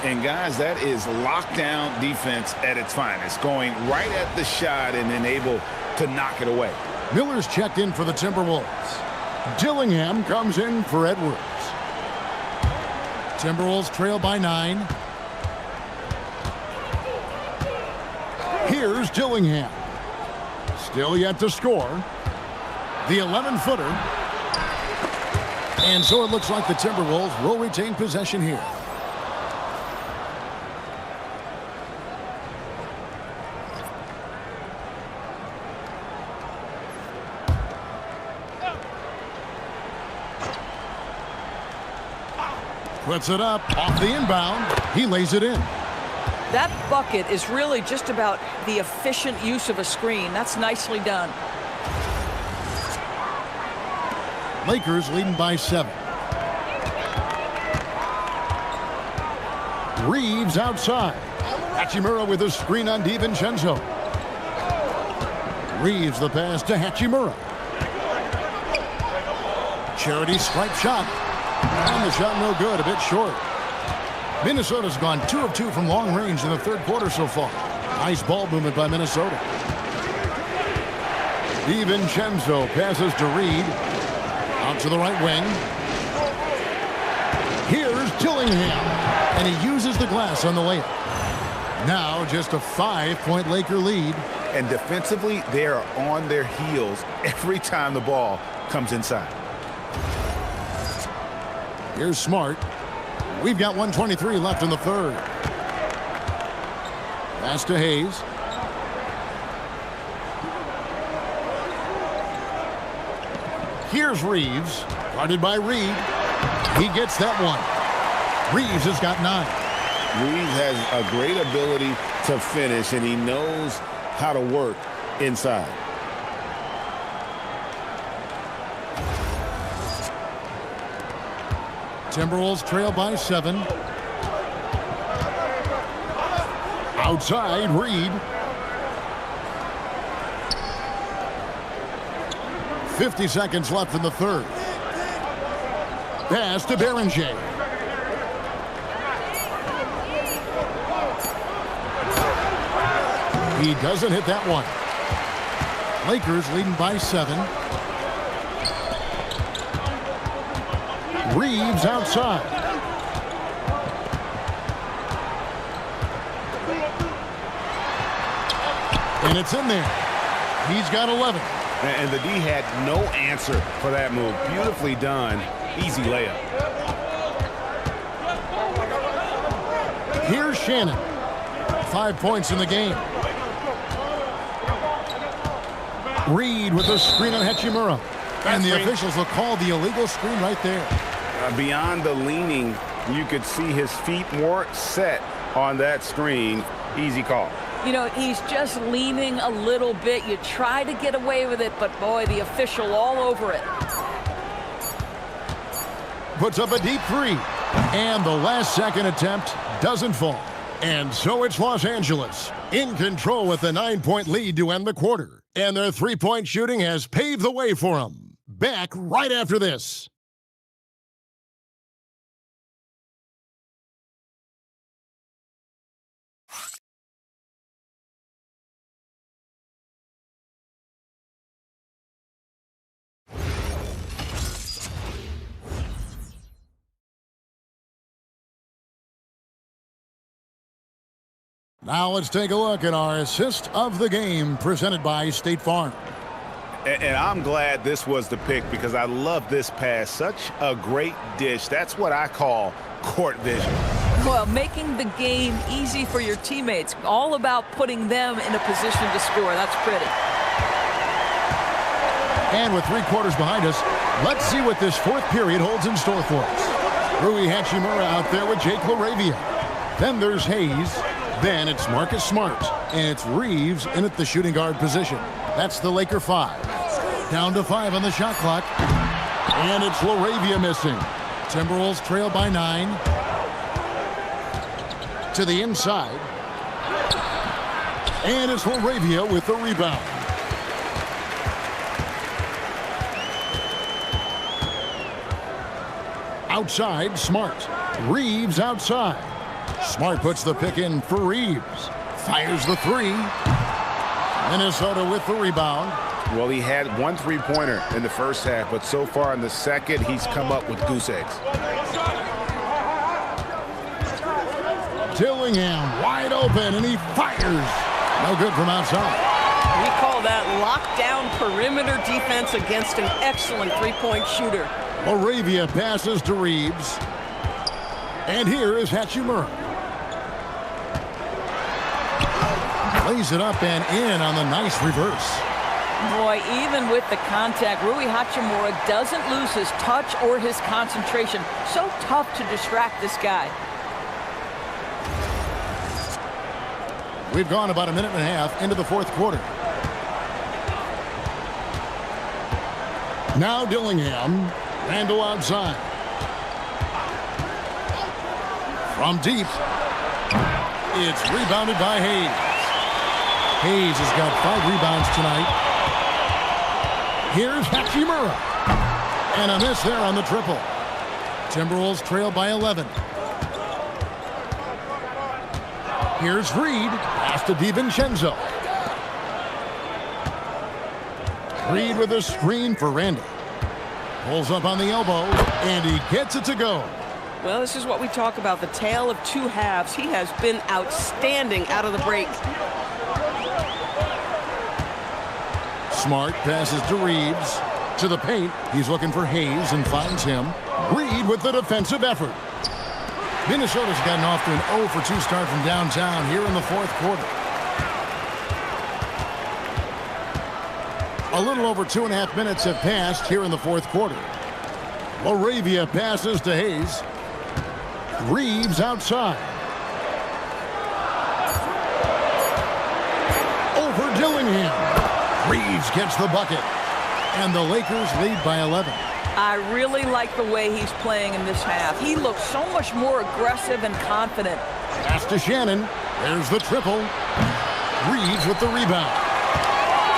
And guys, that is lockdown defense at its finest. Going right at the shot and then able to knock it away. Miller's checked in for the Timberwolves. Dillingham comes in for Edwards. Timberwolves trail by 9. Here's Dillingham. Still yet to score. The 11-footer. And so it looks like the Timberwolves will retain possession here. Puts it up off the inbound. He lays it in. That bucket is really just about the efficient use of a screen. That's nicely done. Lakers leading by 7. Reeves outside. Hachimura with a screen on DiVincenzo. Reeves the pass to Hachimura. Charity stripe shot. And the shot no good, a bit short. Minnesota's gone 2 of 2 from long range in the third quarter so far. Nice ball movement by Minnesota. DiVincenzo passes to Reed. Out to the right wing. Here's Dillingham. And he uses the glass on the layup. Now just a 5-point Laker lead. And defensively, they are on their heels every time the ball comes inside. Here's Smart. We've got 1:23 left in the third. Pass to Hayes. Here's Reeves. Guarded by Reed. He gets that one. Reeves has got 9. Reeves has a great ability to finish, and he knows how to work inside. Timberwolves trail by 7. Outside, Reed. 50 seconds left in the third. Pass to Berenger. He doesn't hit that one. Lakers leading by 7. Reeves outside. And it's in there. He's got 11. And the D had no answer for that move. Beautifully done. Easy layup. Here's Shannon. 5 points in the game. Reed with a screen on Hachimura. And the officials will call the illegal screen right there. Beyond the leaning, you could see his feet more set on that screen. Easy call. You know, he's just leaning a little bit. You try to get away with it, but boy, the official all over it. Puts up a deep 3. And the last second attempt doesn't fall. And so it's Los Angeles in control with a 9-point lead to end the quarter. And their three-point shooting has paved the way for them. Back right after this. Now let's take a look at our assist of the game presented by State Farm. And I'm glad this was the pick because I love this pass. Such a great dish. That's what I call court vision. Well, making the game easy for your teammates. All about putting them in a position to score. That's pretty. And with 3 quarters behind us, let's see what this fourth period holds in store for us. Rui Hachimura out there with Jake LaRavia. Then there's Hayes. Then it's Marcus Smart. And it's Reeves in at the shooting guard position. That's the Laker 5. Down to 5 on the shot clock. And it's LaRavia missing. Timberwolves trail by 9. To the inside. And it's LaRavia with the rebound. Outside, Smart. Reeves outside. Smart puts the pick in for Reeves. Fires the 3. Minnesota with the rebound. Well, he had 1 3-pointer in the first half, but so far in the second, he's come up with goose eggs. Dillingham wide open, and he fires. No good from outside. We call that lockdown perimeter defense against an excellent three-point shooter. Laravia passes to Reeves. And here is Hachimura. Lays it up and in on the nice reverse. Boy, even with the contact, Rui Hachimura doesn't lose his touch or his concentration. So tough to distract this guy. We've gone about a minute and a half into the fourth quarter. Now Dillingham. Randall outside. From deep. It's rebounded by Hayes. Hayes has got 5 rebounds tonight. Here's Hachimura. And a miss there on the triple. Timberwolves trail by 11. Here's Reed. Pass to DiVincenzo. Reed with a screen for Randall. Pulls up on the elbow, and he gets it to go. Well, this is what we talk about, the tale of two halves. He has been outstanding out of the break. Smart passes to Reeves. To the paint. He's looking for Hayes and finds him. Reed with the defensive effort. Minnesota's gotten off to an 0 for 2 start from downtown here in the fourth quarter. A little over 2.5 minutes have passed here in the fourth quarter. Laravia passes to Hayes. Reeves outside. Over Dillingham. Reeves gets the bucket. And the Lakers lead by 11. I really like the way he's playing in this half. He looks so much more aggressive and confident. Pass to Shannon. There's the triple. Reeves with the rebound.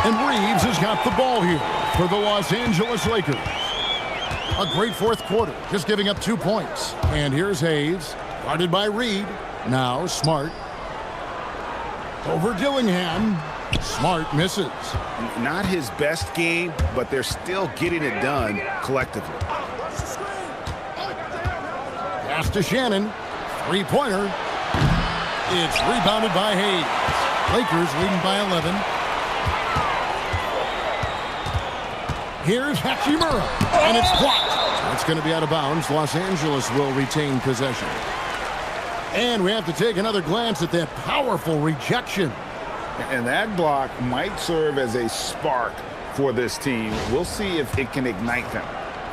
And Reeves has got the ball here for the Los Angeles Lakers. A great fourth quarter, just giving up 2 points. And here's Hayes, guarded by Reed. Now Smart. Over Dillingham. Smart misses. Not his best game, but they're still getting it done collectively. Pass to Shannon. Three-pointer. It's rebounded by Hayes. Lakers leading by 11. Here's Hachimura, and it's blocked. That's going to be out of bounds. Los Angeles will retain possession. And we have to take another glance at that powerful rejection. And that block might serve as a spark for this team. We'll see if it can ignite them.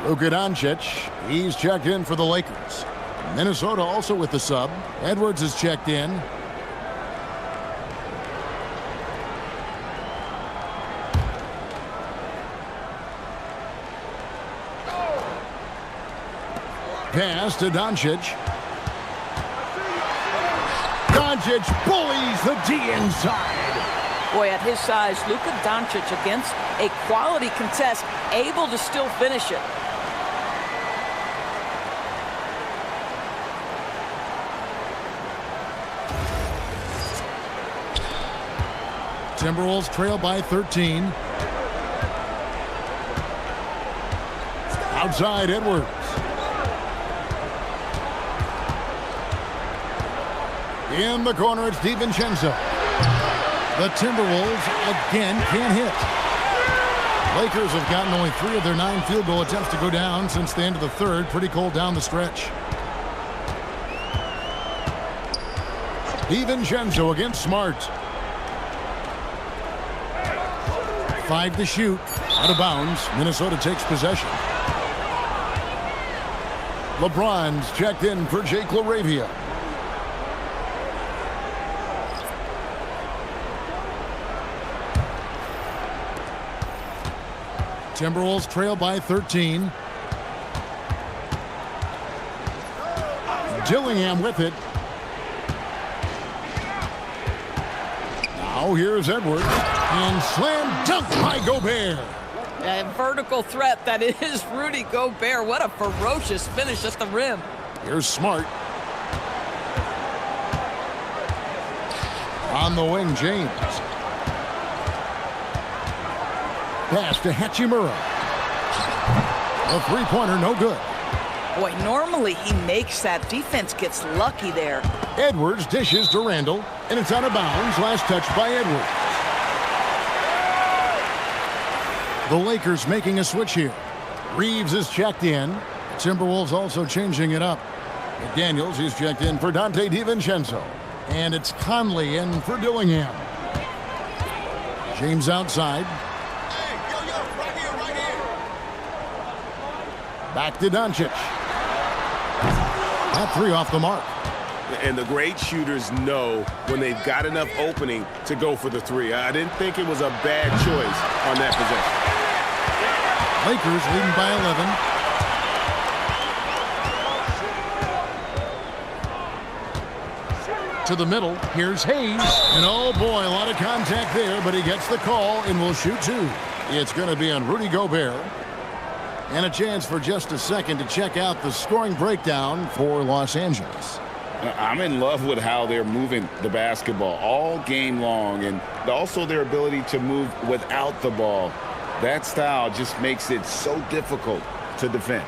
Luka Doncic, he's checked in for the Lakers. Minnesota also with the sub. Edwards is checked in. Pass to Doncic. Doncic bullies the D inside. Boy, at his size, Luka Doncic against a quality contest, able to still finish it. Timberwolves trail by 13. Outside Edwards. In the corner, it's DiVincenzo. The Timberwolves again can't hit. Lakers have gotten only 3 of their 9 field goal attempts to go down since the end of the third. Pretty cold down the stretch. DiVincenzo against Smart. 5 to shoot. Out of bounds. Minnesota takes possession. LeBron's checked in for Jake Laravia. Timberwolves trail by 13. Dillingham with it. Now here's Edwards. And slam dunk by Gobert. A vertical threat that is Rudy Gobert. What a ferocious finish at the rim. Here's Smart. On the wing, James. Pass to Hachimura. A three-pointer, no good. Boy, normally he makes that. Defense gets lucky there. Edwards dishes to Randall. And it's out of bounds. Last touch by Edwards. The Lakers making a switch here. Reeves is checked in. Timberwolves also changing it up. McDaniels is checked in for Dante DiVincenzo. And it's Conley in for Dillingham. James outside. Back to Doncic. That three off the mark. And the great shooters know when they've got enough opening to go for the three. I didn't think it was a bad choice on that possession. Lakers leading by 11. To the middle. Here's Hayes. And oh boy, a lot of contact there, but he gets the call and will shoot two. It's going to be on Rudy Gobert. And a chance for just a second to check out the scoring breakdown for Los Angeles. I'm in love with how they're moving the basketball all game long, and also their ability to move without the ball. That style just makes it so difficult to defend.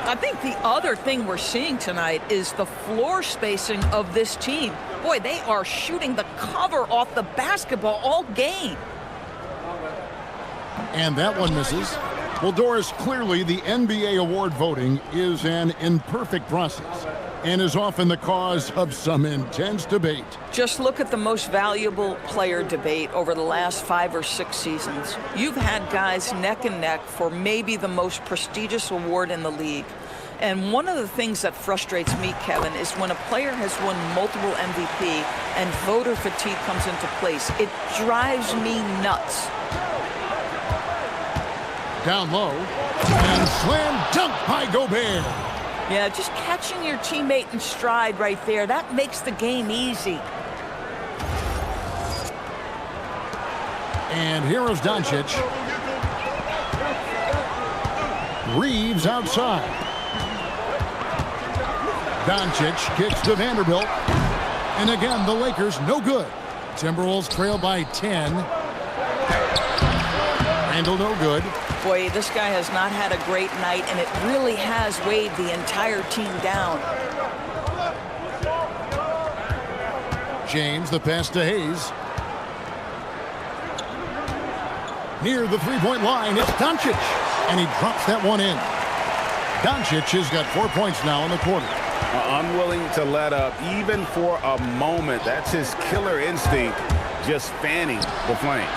I think the other thing we're seeing tonight is the floor spacing of this team. Boy, they are shooting the cover off the basketball all game. And that one misses. Well, Doris, clearly the NBA award voting is an imperfect process and is often the cause of some intense debate. Just look at the most valuable player debate over the last 5 or 6 seasons. You've had guys neck and neck for maybe the most prestigious award in the league. And one of the things that frustrates me, Kevin, is when a player has won multiple MVP and voter fatigue comes into place. It drives me nuts. Down low, and slam dunk by Gobert. Yeah, just catching your teammate in stride right there, that makes the game easy. And here is Doncic. Reeves outside. Doncic kicks to Vanderbilt. And again, the Lakers no good. Timberwolves trail by 10. Randall no good. Boy, this guy has not had a great night, and it really has weighed the entire team down. James, the pass to Hayes. Near the three-point line, it's Doncic. And he drops that one in. Doncic has got 4 points now in the quarter. Unwilling to let up even for a moment. That's his killer instinct, just fanning the flame.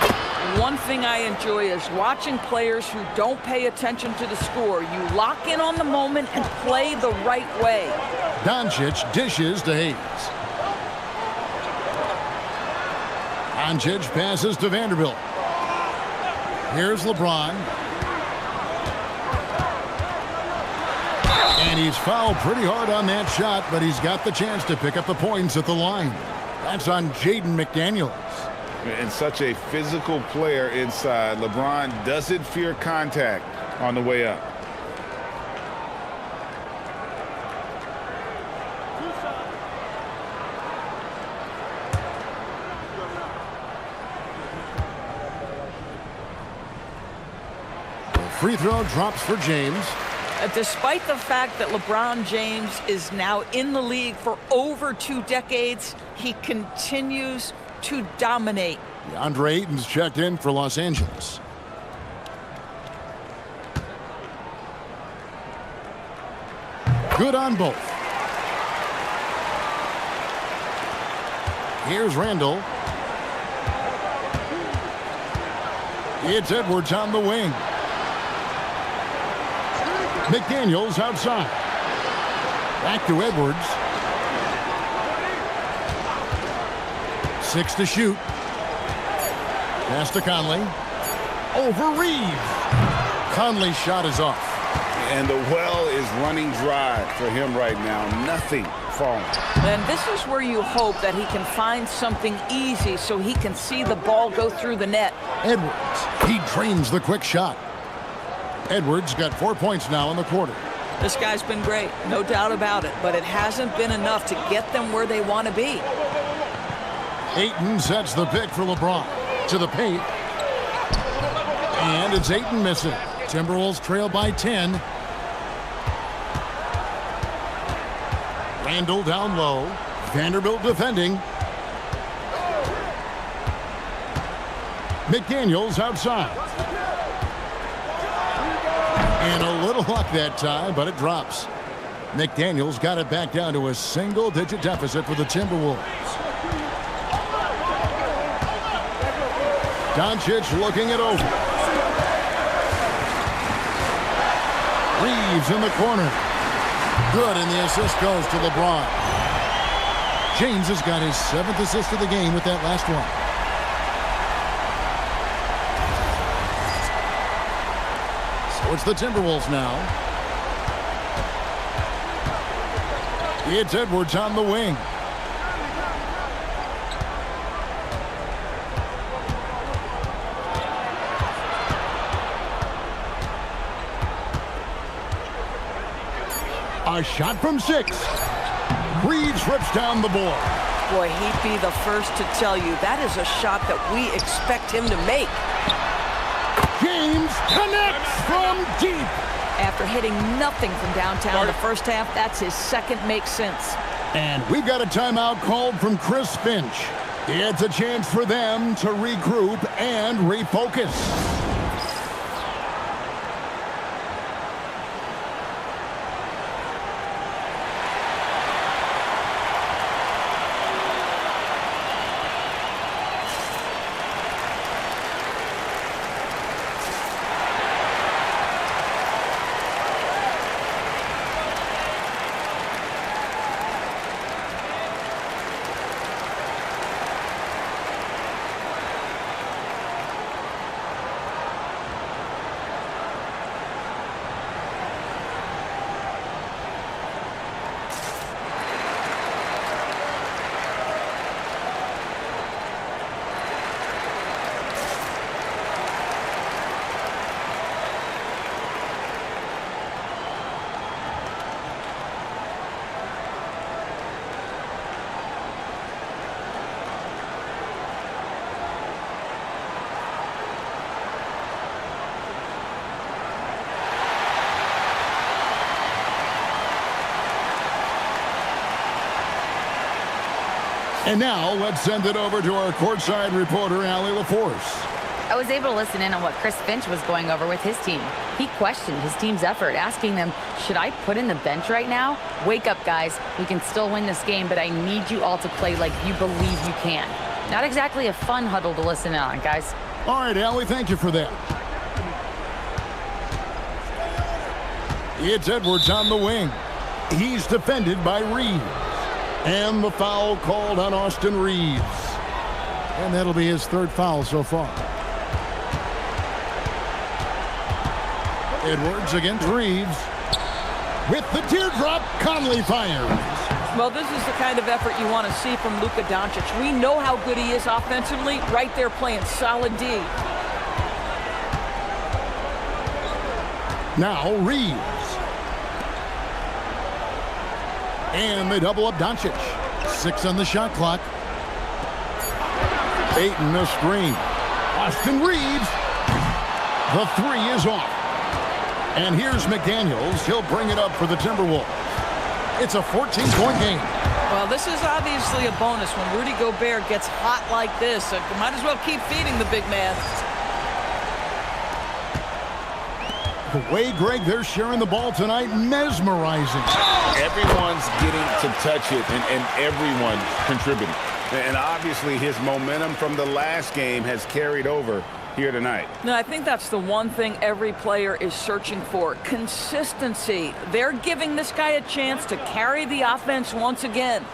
One thing I enjoy is watching players who don't pay attention to the score. You lock in on the moment and play the right way. Doncic dishes to Hayes. Doncic passes to Vanderbilt. Here's LeBron. And he's fouled pretty hard on that shot, but he's got the chance to pick up the points at the line. That's on Jaden McDaniels. And such a physical player inside. LeBron doesn't fear contact on the way up. Free throw drops for James. Despite the fact that LeBron James is now in the league for over 2 decades, he continues to dominate. DeAndre Ayton's checked in for Los Angeles. Good on both. Here's Randall. It's Edwards on the wing. McDaniels outside. Back to Edwards. 6 to shoot. Pass to Conley. Over Reeves. Conley's shot is off. And the well is running dry for him right now. Nothing falling. And this is where you hope that he can find something easy so he can see the ball go through the net. Edwards. He drains the quick shot. Edwards got 4 points now in the quarter. This guy's been great, no doubt about it, but it hasn't been enough to get them where they want to be. Ayton sets the pick for LeBron. To the paint. And it's Ayton missing. Timberwolves trail by 10. Randall down low. Vanderbilt defending. McDaniels outside. And a little luck that time, but it drops. McDaniels got it back down to a single-digit deficit for the Timberwolves. Doncic looking it over. Reeves in the corner. Good, and the assist goes to LeBron. James has got his 7th assist of the game with that last one. So it's the Timberwolves now. It's Edwards on the wing. A shot from 6. Reeves rips down the board. Boy, he'd be the first to tell you that is a shot that we expect him to make. James connects from deep. After hitting nothing from downtown the first half, that's his second make since. And we've got a timeout called from Chris Finch. It's a chance for them to regroup and refocus. And now let's send it over to our courtside reporter, Allie LaForce. I was able to listen in on what Chris Finch was going over with his team. He questioned his team's effort, asking them, should I put in the bench right now? Wake up, guys. We can still win this game, but I need you all to play like you believe you can. Not exactly a fun huddle to listen in on, guys. All right, Allie, thank you for that. It's Edwards on the wing. He's defended by Reeves. And the foul called on Austin Reeves. And that'll be his 3rd foul so far. Edwards against Reeves. With the teardrop, Conley fires. Well, this is the kind of effort you want to see from Luka Doncic. We know how good he is offensively. Right there playing solid D. Now Reeves. And they double up Doncic. 6 on the shot clock. Ayton a screen. Austin Reeves. The 3 is off. And here's McDaniels. He'll bring it up for the Timberwolves. It's a 14-point game. Well, this is obviously a bonus when Rudy Gobert gets hot like this. So might as well keep feeding the big man. The way, Greg, they're sharing the ball tonight, mesmerizing. Everyone's getting to touch it, and everyone contributing. And obviously his momentum from the last game has carried over here tonight. No, I think that's the one thing every player is searching for, consistency. They're giving this guy a chance to carry the offense once again.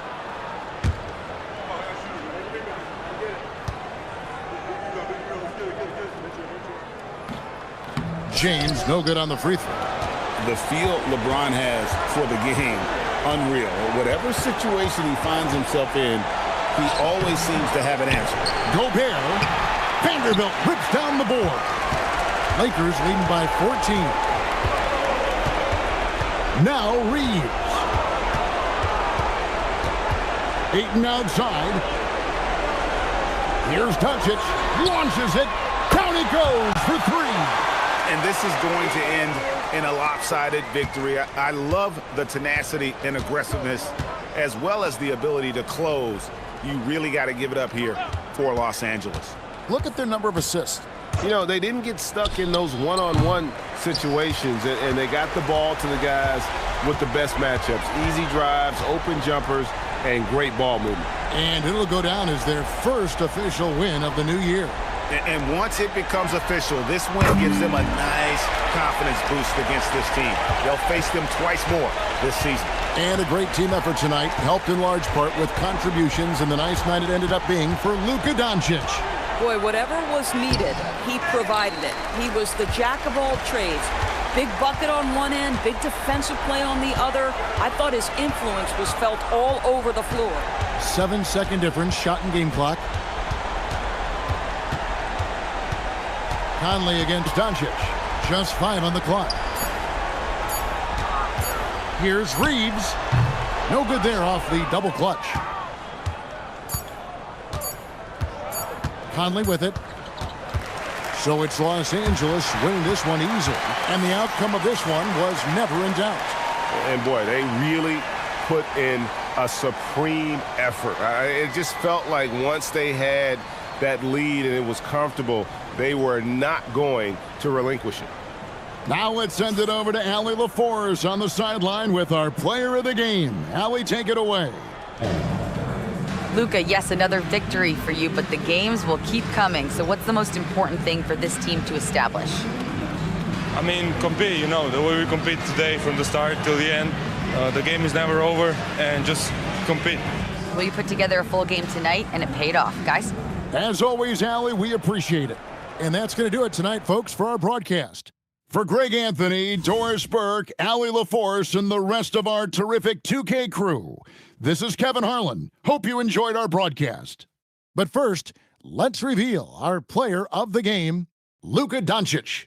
James, no good on the free throw. The feel LeBron has for the game, unreal. Whatever situation he finds himself in, he always seems to have an answer. Gobert, Vanderbilt rips down the board. Lakers leading by 14. Now Reeves. Ayton outside. Here's Doncic, launches it. Down it goes for 3. And this is going to end in a lopsided victory. I love the tenacity and aggressiveness as well as the ability to close. You really got to give it up here for Los Angeles. Look at their number of assists. You know, they didn't get stuck in those one-on-one situations, and they got the ball to the guys with the best matchups. Easy drives, open jumpers, and great ball movement. And it'll go down as their first official win of the new year. And once it becomes official, this win gives them a nice confidence boost against this team. They'll face them twice more this season. And a great team effort tonight, helped in large part with contributions, and the nice night it ended up being for Luka Doncic. Boy, whatever was needed, he provided it. He was the jack of all trades. Big bucket on one end, big defensive play on the other. I thought his influence was felt all over the floor. 7-second difference, shot and game clock. Conley against Doncic. Just 5 on the clock. Here's Reeves. No good there off the double clutch. Conley with it. So it's Los Angeles winning this one easily. And the outcome of this one was never in doubt. And boy, they really put in a supreme effort. It just felt like once they had that lead and it was comfortable, they were not going to relinquish it. Now let's send it over to Allie LaForce on the sideline with our player of the game. Allie, take it away. Luka, yes, another victory for you, but the games will keep coming. So what's the most important thing for this team to establish? I mean, compete, you know, the way we compete today from the start till the end. The game is never over, and just compete. Well, you put together a full game tonight, and it paid off. Guys? As always, Allie, we appreciate it. And that's going to do it tonight, folks, for our broadcast. For Greg Anthony, Doris Burke, Allie LaForce, and the rest of our terrific 2K crew, this is Kevin Harlan. Hope you enjoyed our broadcast. But first, let's reveal our player of the game, Luka Doncic.